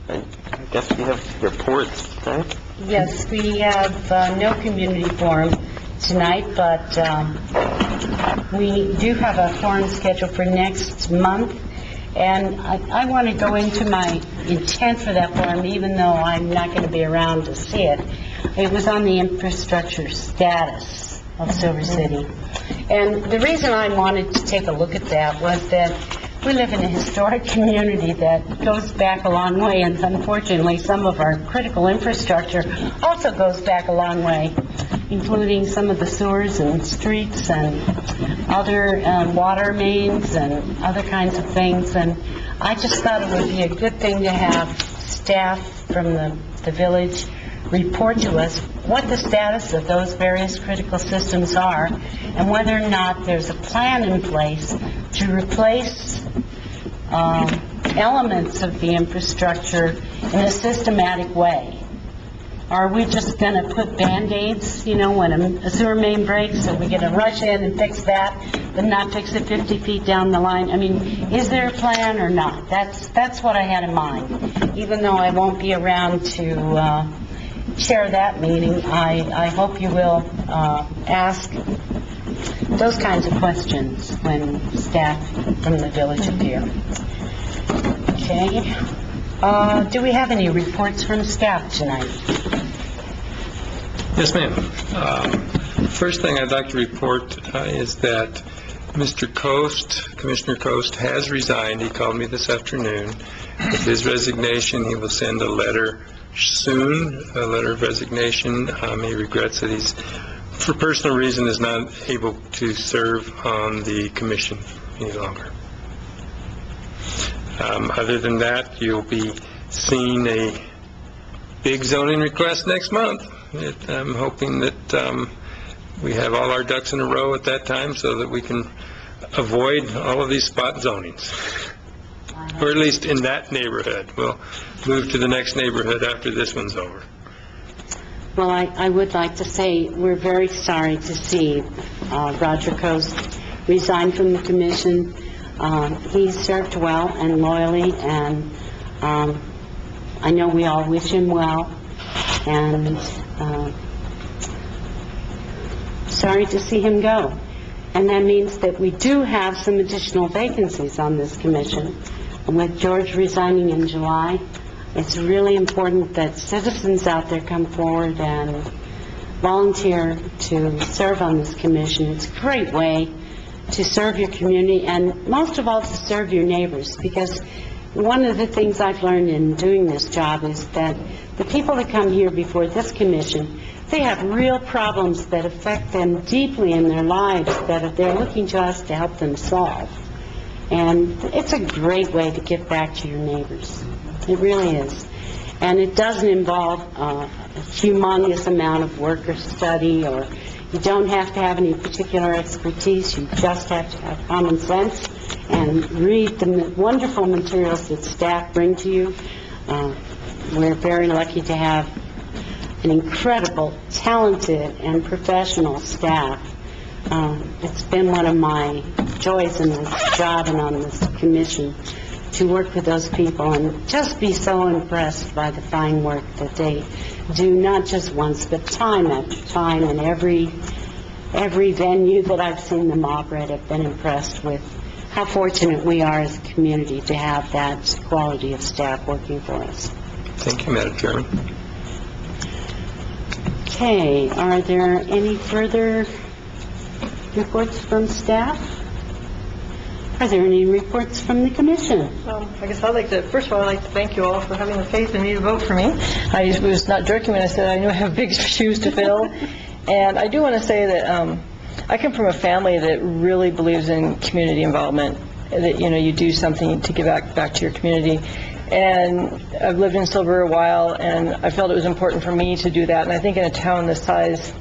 I guess we have reports, right?
Yes, we have no community forum tonight, but we do have a forum scheduled for next month. And I want to go into my intent for that forum, even though I'm not going to be around to see it. It was on the infrastructure status of Silver City. And the reason I wanted to take a look at that was that we live in a historic community that goes back a long way, and unfortunately, some of our critical infrastructure also goes back a long way, including some of the sewers and streets and other water mains and other kinds of things. And I just thought it would be a good thing to have staff from the village report to us what the status of those various critical systems are and whether or not there's a plan in place to replace elements of the infrastructure in a systematic way. Are we just going to put Band-Aids, when a sewer main breaks, so we're going to rush in and fix that, but not fix it 50 feet down the line? I mean, is there a plan or not? That's what I had in mind. Even though I won't be around to chair that meeting, I hope you will ask those kinds of questions when staff from the village appear. Okay. Do we have any reports from staff tonight?
Yes, ma'am. First thing I'd like to report is that Mr. Coast, Commissioner Coast, has resigned. He called me this afternoon. With his resignation, he will send a letter soon, a letter of resignation. He regrets that he's, for personal reason, is not able to serve on the commission any longer. Other than that, you'll be seeing a big zoning request next month. I'm hoping that we have all our ducks in a row at that time so that we can avoid all of these spot zonings, or at least in that neighborhood. We'll move to the next neighborhood after this one's over.
Well, I would like to say we're very sorry to see Roger Coast resign from the commission. He served well and loyally, and I know we all wish him well, and sorry to see him go. And that means that we do have some additional vacancies on this commission. With George resigning in July, it's really important that citizens out there come forward and volunteer to serve on this commission. It's a great way to serve your community, and most of all to serve your neighbors, because one of the things I've learned in doing this job is that the people that come here before this commission, they have real problems that affect them deeply in their lives that they're looking to us to help them solve. And it's a great way to give back to your neighbors. It really is. And it doesn't involve a humongous amount of work or study, or you don't have to have any particular expertise. You just have to have common sense and read the wonderful materials that staff bring to you. We're very lucky to have an incredible, talented, and professional staff. It's been one of my joys in this job and on this commission to work with those people and just be so impressed by the fine work that they do, not just once, but time after time. And every venue that I've seen them operate, I've been impressed with how fortunate we are as a community to have that quality of staff working for us.
Thank you, Madam Chairman.
Okay, are there any further reports from staff? Are there any reports from the commission?
I guess first of all, I'd like to thank you all for having the faith in me to vote for me. I was not joking when I said I knew I have big shoes to fill. And I do want to say that I come from a family that really believes in community involvement, that, you do something to give back to your community. And I've lived in Silver a while, and I felt it was important for me to do that. And I think in a town this size,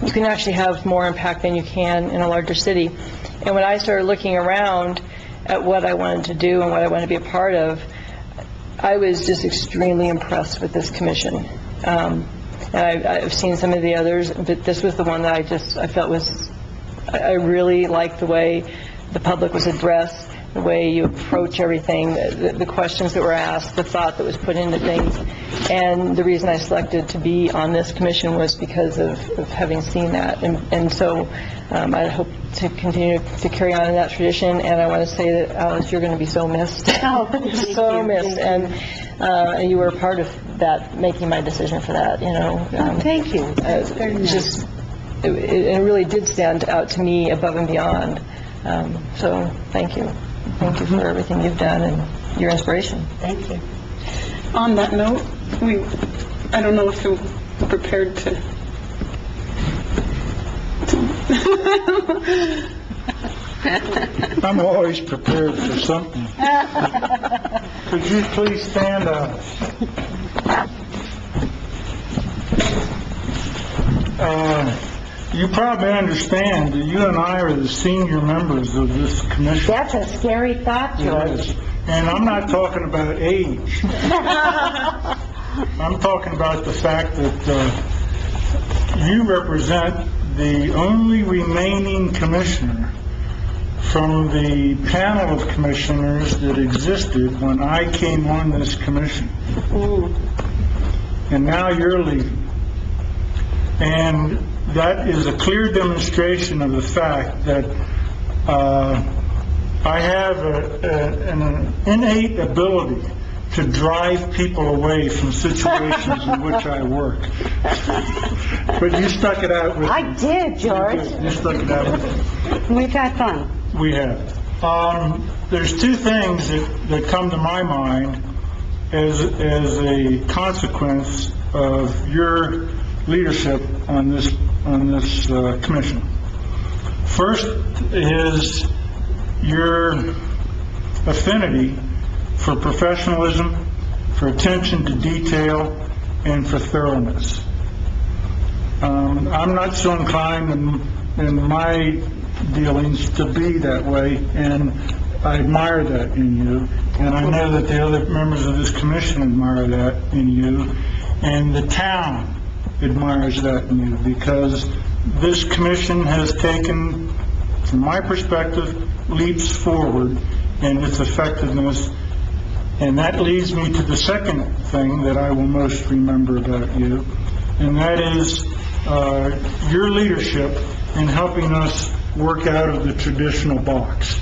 you can actually have more impact than you can in a larger city. And when I started looking around at what I wanted to do and what I wanted to be a part of, I was just extremely impressed with this commission. And I've seen some of the others, but this was the one that I felt I really liked the way the public was addressed, the way you approach everything, the questions that were asked, the thought that was put into things. And the reason I selected to be on this commission was because of having seen that. And so I hope to continue to carry on in that tradition. And I want to say that, Alice, you're going to be so missed. So missed. And you were a part of that, making my decision for that,
Thank you. That's very nice.
It really did stand out to me above and beyond. So thank you. Thank you for everything you've done and your inspiration.
Thank you.
On that note, I don't know if you're prepared to.
I'm always prepared for something. Could you please stand up? You probably understand that you and I are the senior members of this commission.
That's a scary thought, George.
Yes. And I'm not talking about age. I'm talking about the fact that you represent the only remaining commissioner from the panel of commissioners that existed when I came on this commission. And now you're leaving. And that is a clear demonstration of the fact that I have an innate ability to drive people away from situations in which I work. But you stuck it out with me.
I did, George.
You stuck it out with me.
We've had fun.
We have. There's two things that come to my mind as a consequence of your leadership on this commission. First is your affinity for professionalism, for attention to detail, and for thoroughness. I'm not so inclined in my dealings to be that way, and I admire that in you, and I know that the other members of this commission admire that in you, and the town admires that in you, because this commission has taken, from my perspective, leaps forward in its effectiveness. And that leads me to the second thing that I will most remember about you, and that is your leadership in helping us work out of the traditional box.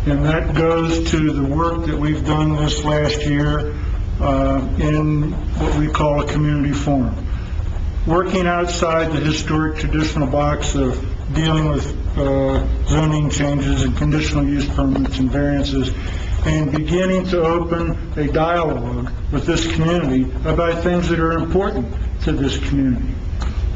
And that goes to the work that we've done this last year in what we call a community forum. Working outside the historic traditional box of dealing with zoning changes and conditional use permits and variances, and beginning to open a dialogue with this community about things that are important to this community.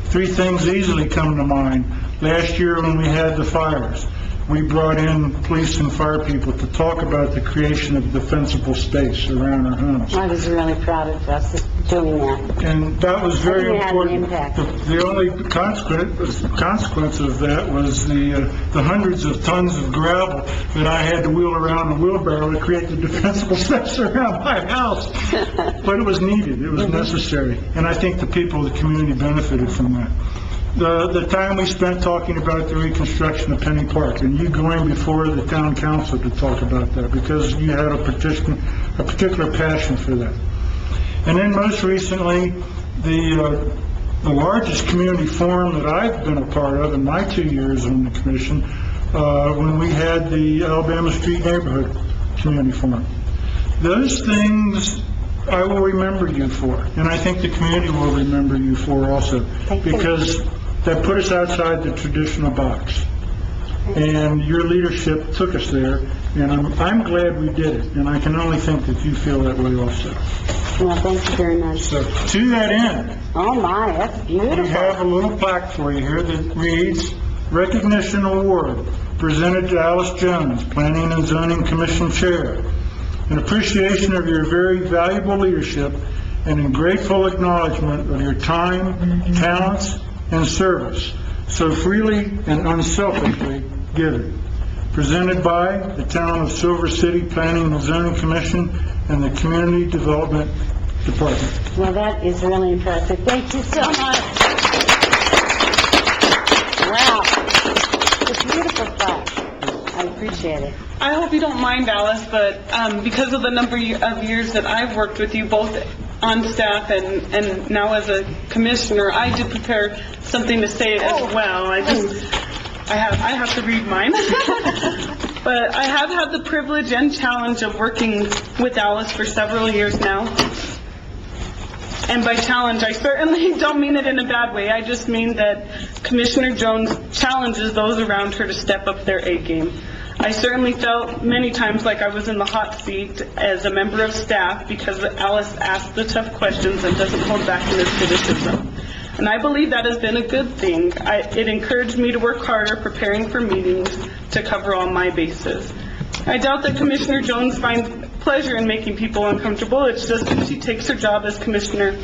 Three things easily come to mind. Last year when we had the fires, we brought in police and fire people to talk about the creation of defensible space around our homes.
I was really proud of us doing that.
And that was very
I think it had an
important.
impact.
The only consequence of that was the hundreds of tons of gravel that I had to wheel around a wheelbarrow to create the defensible space around my house. But it was needed, it was necessary, and I think the people of the community benefited from that. The time we spent talking about the reconstruction of Penny Park, and you going before the town council to talk about that, because you had a particular passion for that. And then most recently, the largest community forum that I've been a part of in my 2 years on the commission, when we had the Alabama Street Neighborhood Community Forum. Those things I will remember you for, and I think the community will remember you for also, because that put us outside the traditional box. And your leadership took us there, and I'm glad we did it, and I can only think that you feel that way also.
Well, thank you very much.
So, to that end,
Oh my, that's
we
beautiful.
have a little plaque for you here that reads, Recognition Award, presented to Alice Jones, Planning and Zoning Commission Chair, in appreciation of your very valuable leadership and in grateful acknowledgement of your time, talents, and service, so freely and unselfishly given. Presented by the Town of Silver City Planning and Zoning Commission and the Community Development Department.
Well, that is really impressive. Thank you so much. Wow. It's a beautiful plaque. I appreciate it.
I hope you don't mind, Alice, but because of the number of years that I've worked with you, both on staff and now as a commissioner, I did prepare something to say as well. I have to read mine. But I have had the privilege and challenge of working with Alice for several years now. And by challenge, I certainly don't mean it in a bad way. I just mean that Commissioner Jones challenges those around her to step up their A game. I certainly felt many times like I was in the hot seat as a member of staff because Alice asks the tough questions and doesn't hold back in her criticism. And I believe that has been a good thing. It encouraged me to work harder preparing for meetings to cover all my bases. I doubt that Commissioner Jones finds pleasure in making people uncomfortable. It's just that she takes her job as commissioner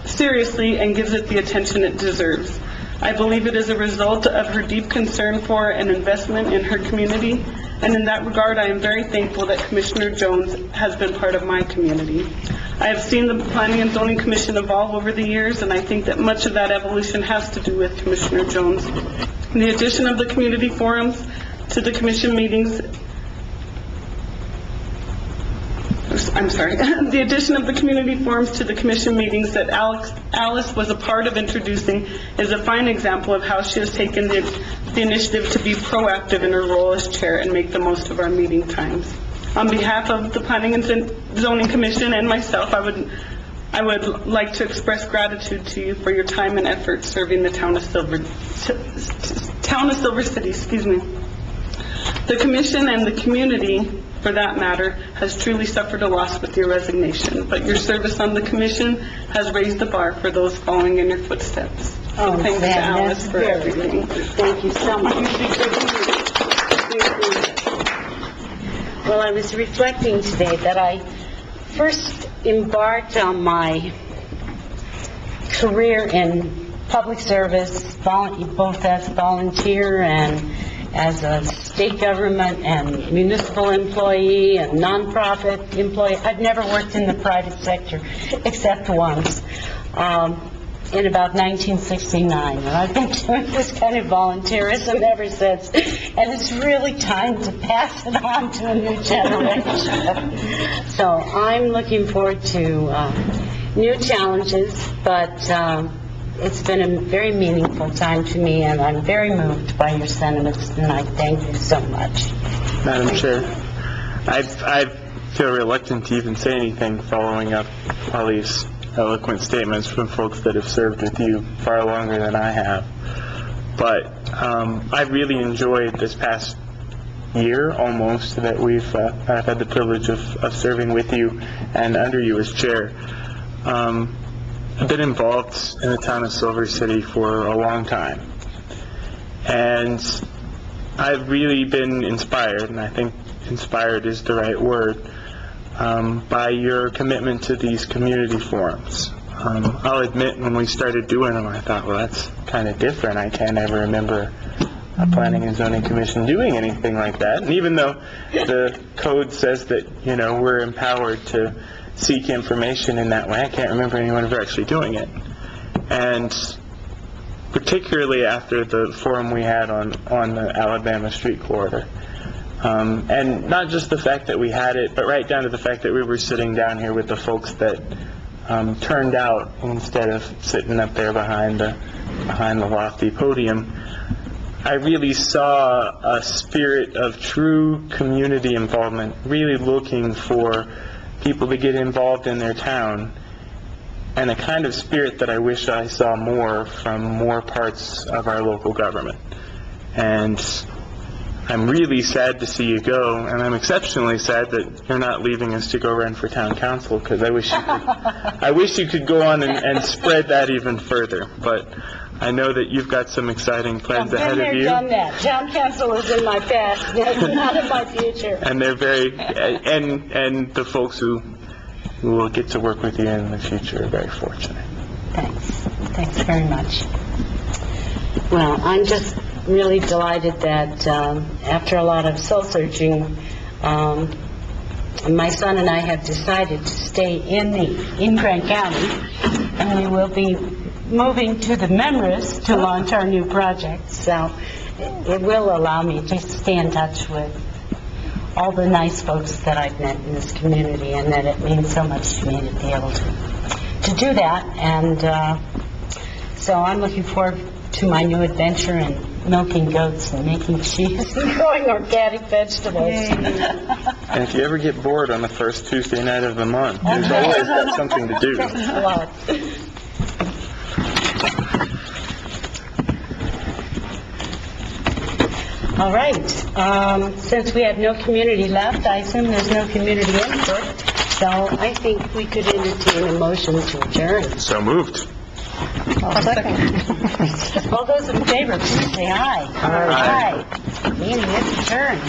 seriously and gives it the attention it deserves. I believe it is a result of her deep concern for and investment in her community, and in that regard, I am very thankful that Commissioner Jones has been part of my community. I have seen the Planning and Zoning Commission evolve over the years, and I think that much of that evolution has to do with Commissioner Jones. The addition of the community forums to the commission meetings the addition of the community forums to the commission meetings that Alice was a part of introducing is a fine example of how she has taken the initiative to be proactive in her role as chair and make the most of our meeting times. On behalf of the Planning and Zoning Commission and myself, I would like to express gratitude to you for your time and effort serving the town of Silver City. The commission and the community for that matter, has truly suffered a loss with your resignation, but your service on the commission has raised the bar for those following in your footsteps. So thanks to
Sam,
Alice
that's
for
very
everything.
Thank you so much. Well, I was reflecting today that I first embarked on my career in public service, both as volunteer and as a state government and municipal employee and nonprofit employee. I've never worked in the private sector except once, in about 1969. And I've been doing this kind of volunteerism ever since. And it's really time to pass it on to a new generation. So I'm looking forward to new challenges, but it's been a very meaningful time to me, and I'm very moved by your sentiments tonight. Thank you so much.
Madam Chair, I feel reluctant to even say anything following up all these eloquent statements from folks that have served with you far longer than I have. But I really enjoyed this past year almost that I've had the privilege of serving with you and under you as chair. I've been involved in the town of Silver City for a long time, and I've really been inspired, and I think inspired is the right word, by your commitment to these community forums. I'll admit, when we started doing them, I thought, well, that's kind of different. I can't ever remember a Planning and Zoning Commission doing anything like that. And even though the code says that, we're empowered to seek information in that way, I can't remember anyone ever actually doing it. And particularly after the forum we had on the Alabama street corridor. And not just the fact that we had it, but right down to the fact that we were sitting down here with the folks that turned out instead of sitting up there behind the lofty podium. I really saw a spirit of true community involvement, really looking for people to get involved in their town, and a kind of spirit that I wish I saw more from more parts of our local government. And I'm really sad to see you go, and I'm exceptionally sad that you're not leaving us to go run for town council, because I wish you could go on and spread that even further. But I know that you've got some exciting plans ahead of you.
I've been there, done that. Town council is in my past, that's not in my future.
And they're and the folks who will get to work with you in the future are very fortunate.
Thanks very much. Well, I'm just really delighted that after a lot of soul searching, my son and I have decided to stay in Grant County, and we will be moving to the Memories to launch our new project. So it will allow me to stay in touch with all the nice folks that I've met in this community, and that it means so much to me to be able to do that. And so I'm looking forward to my new adventure in milking goats and making cheese and growing organic vegetables.
And if you ever get bored on the first Tuesday night of the month, there's always got something to do.
Thanks a lot. All right. Since we have no community left, I assume there's no community input. So I think we could entertain a motion to adjourn.
So moved.
All those in favor, please say aye. Aye. Meeting is adjourned.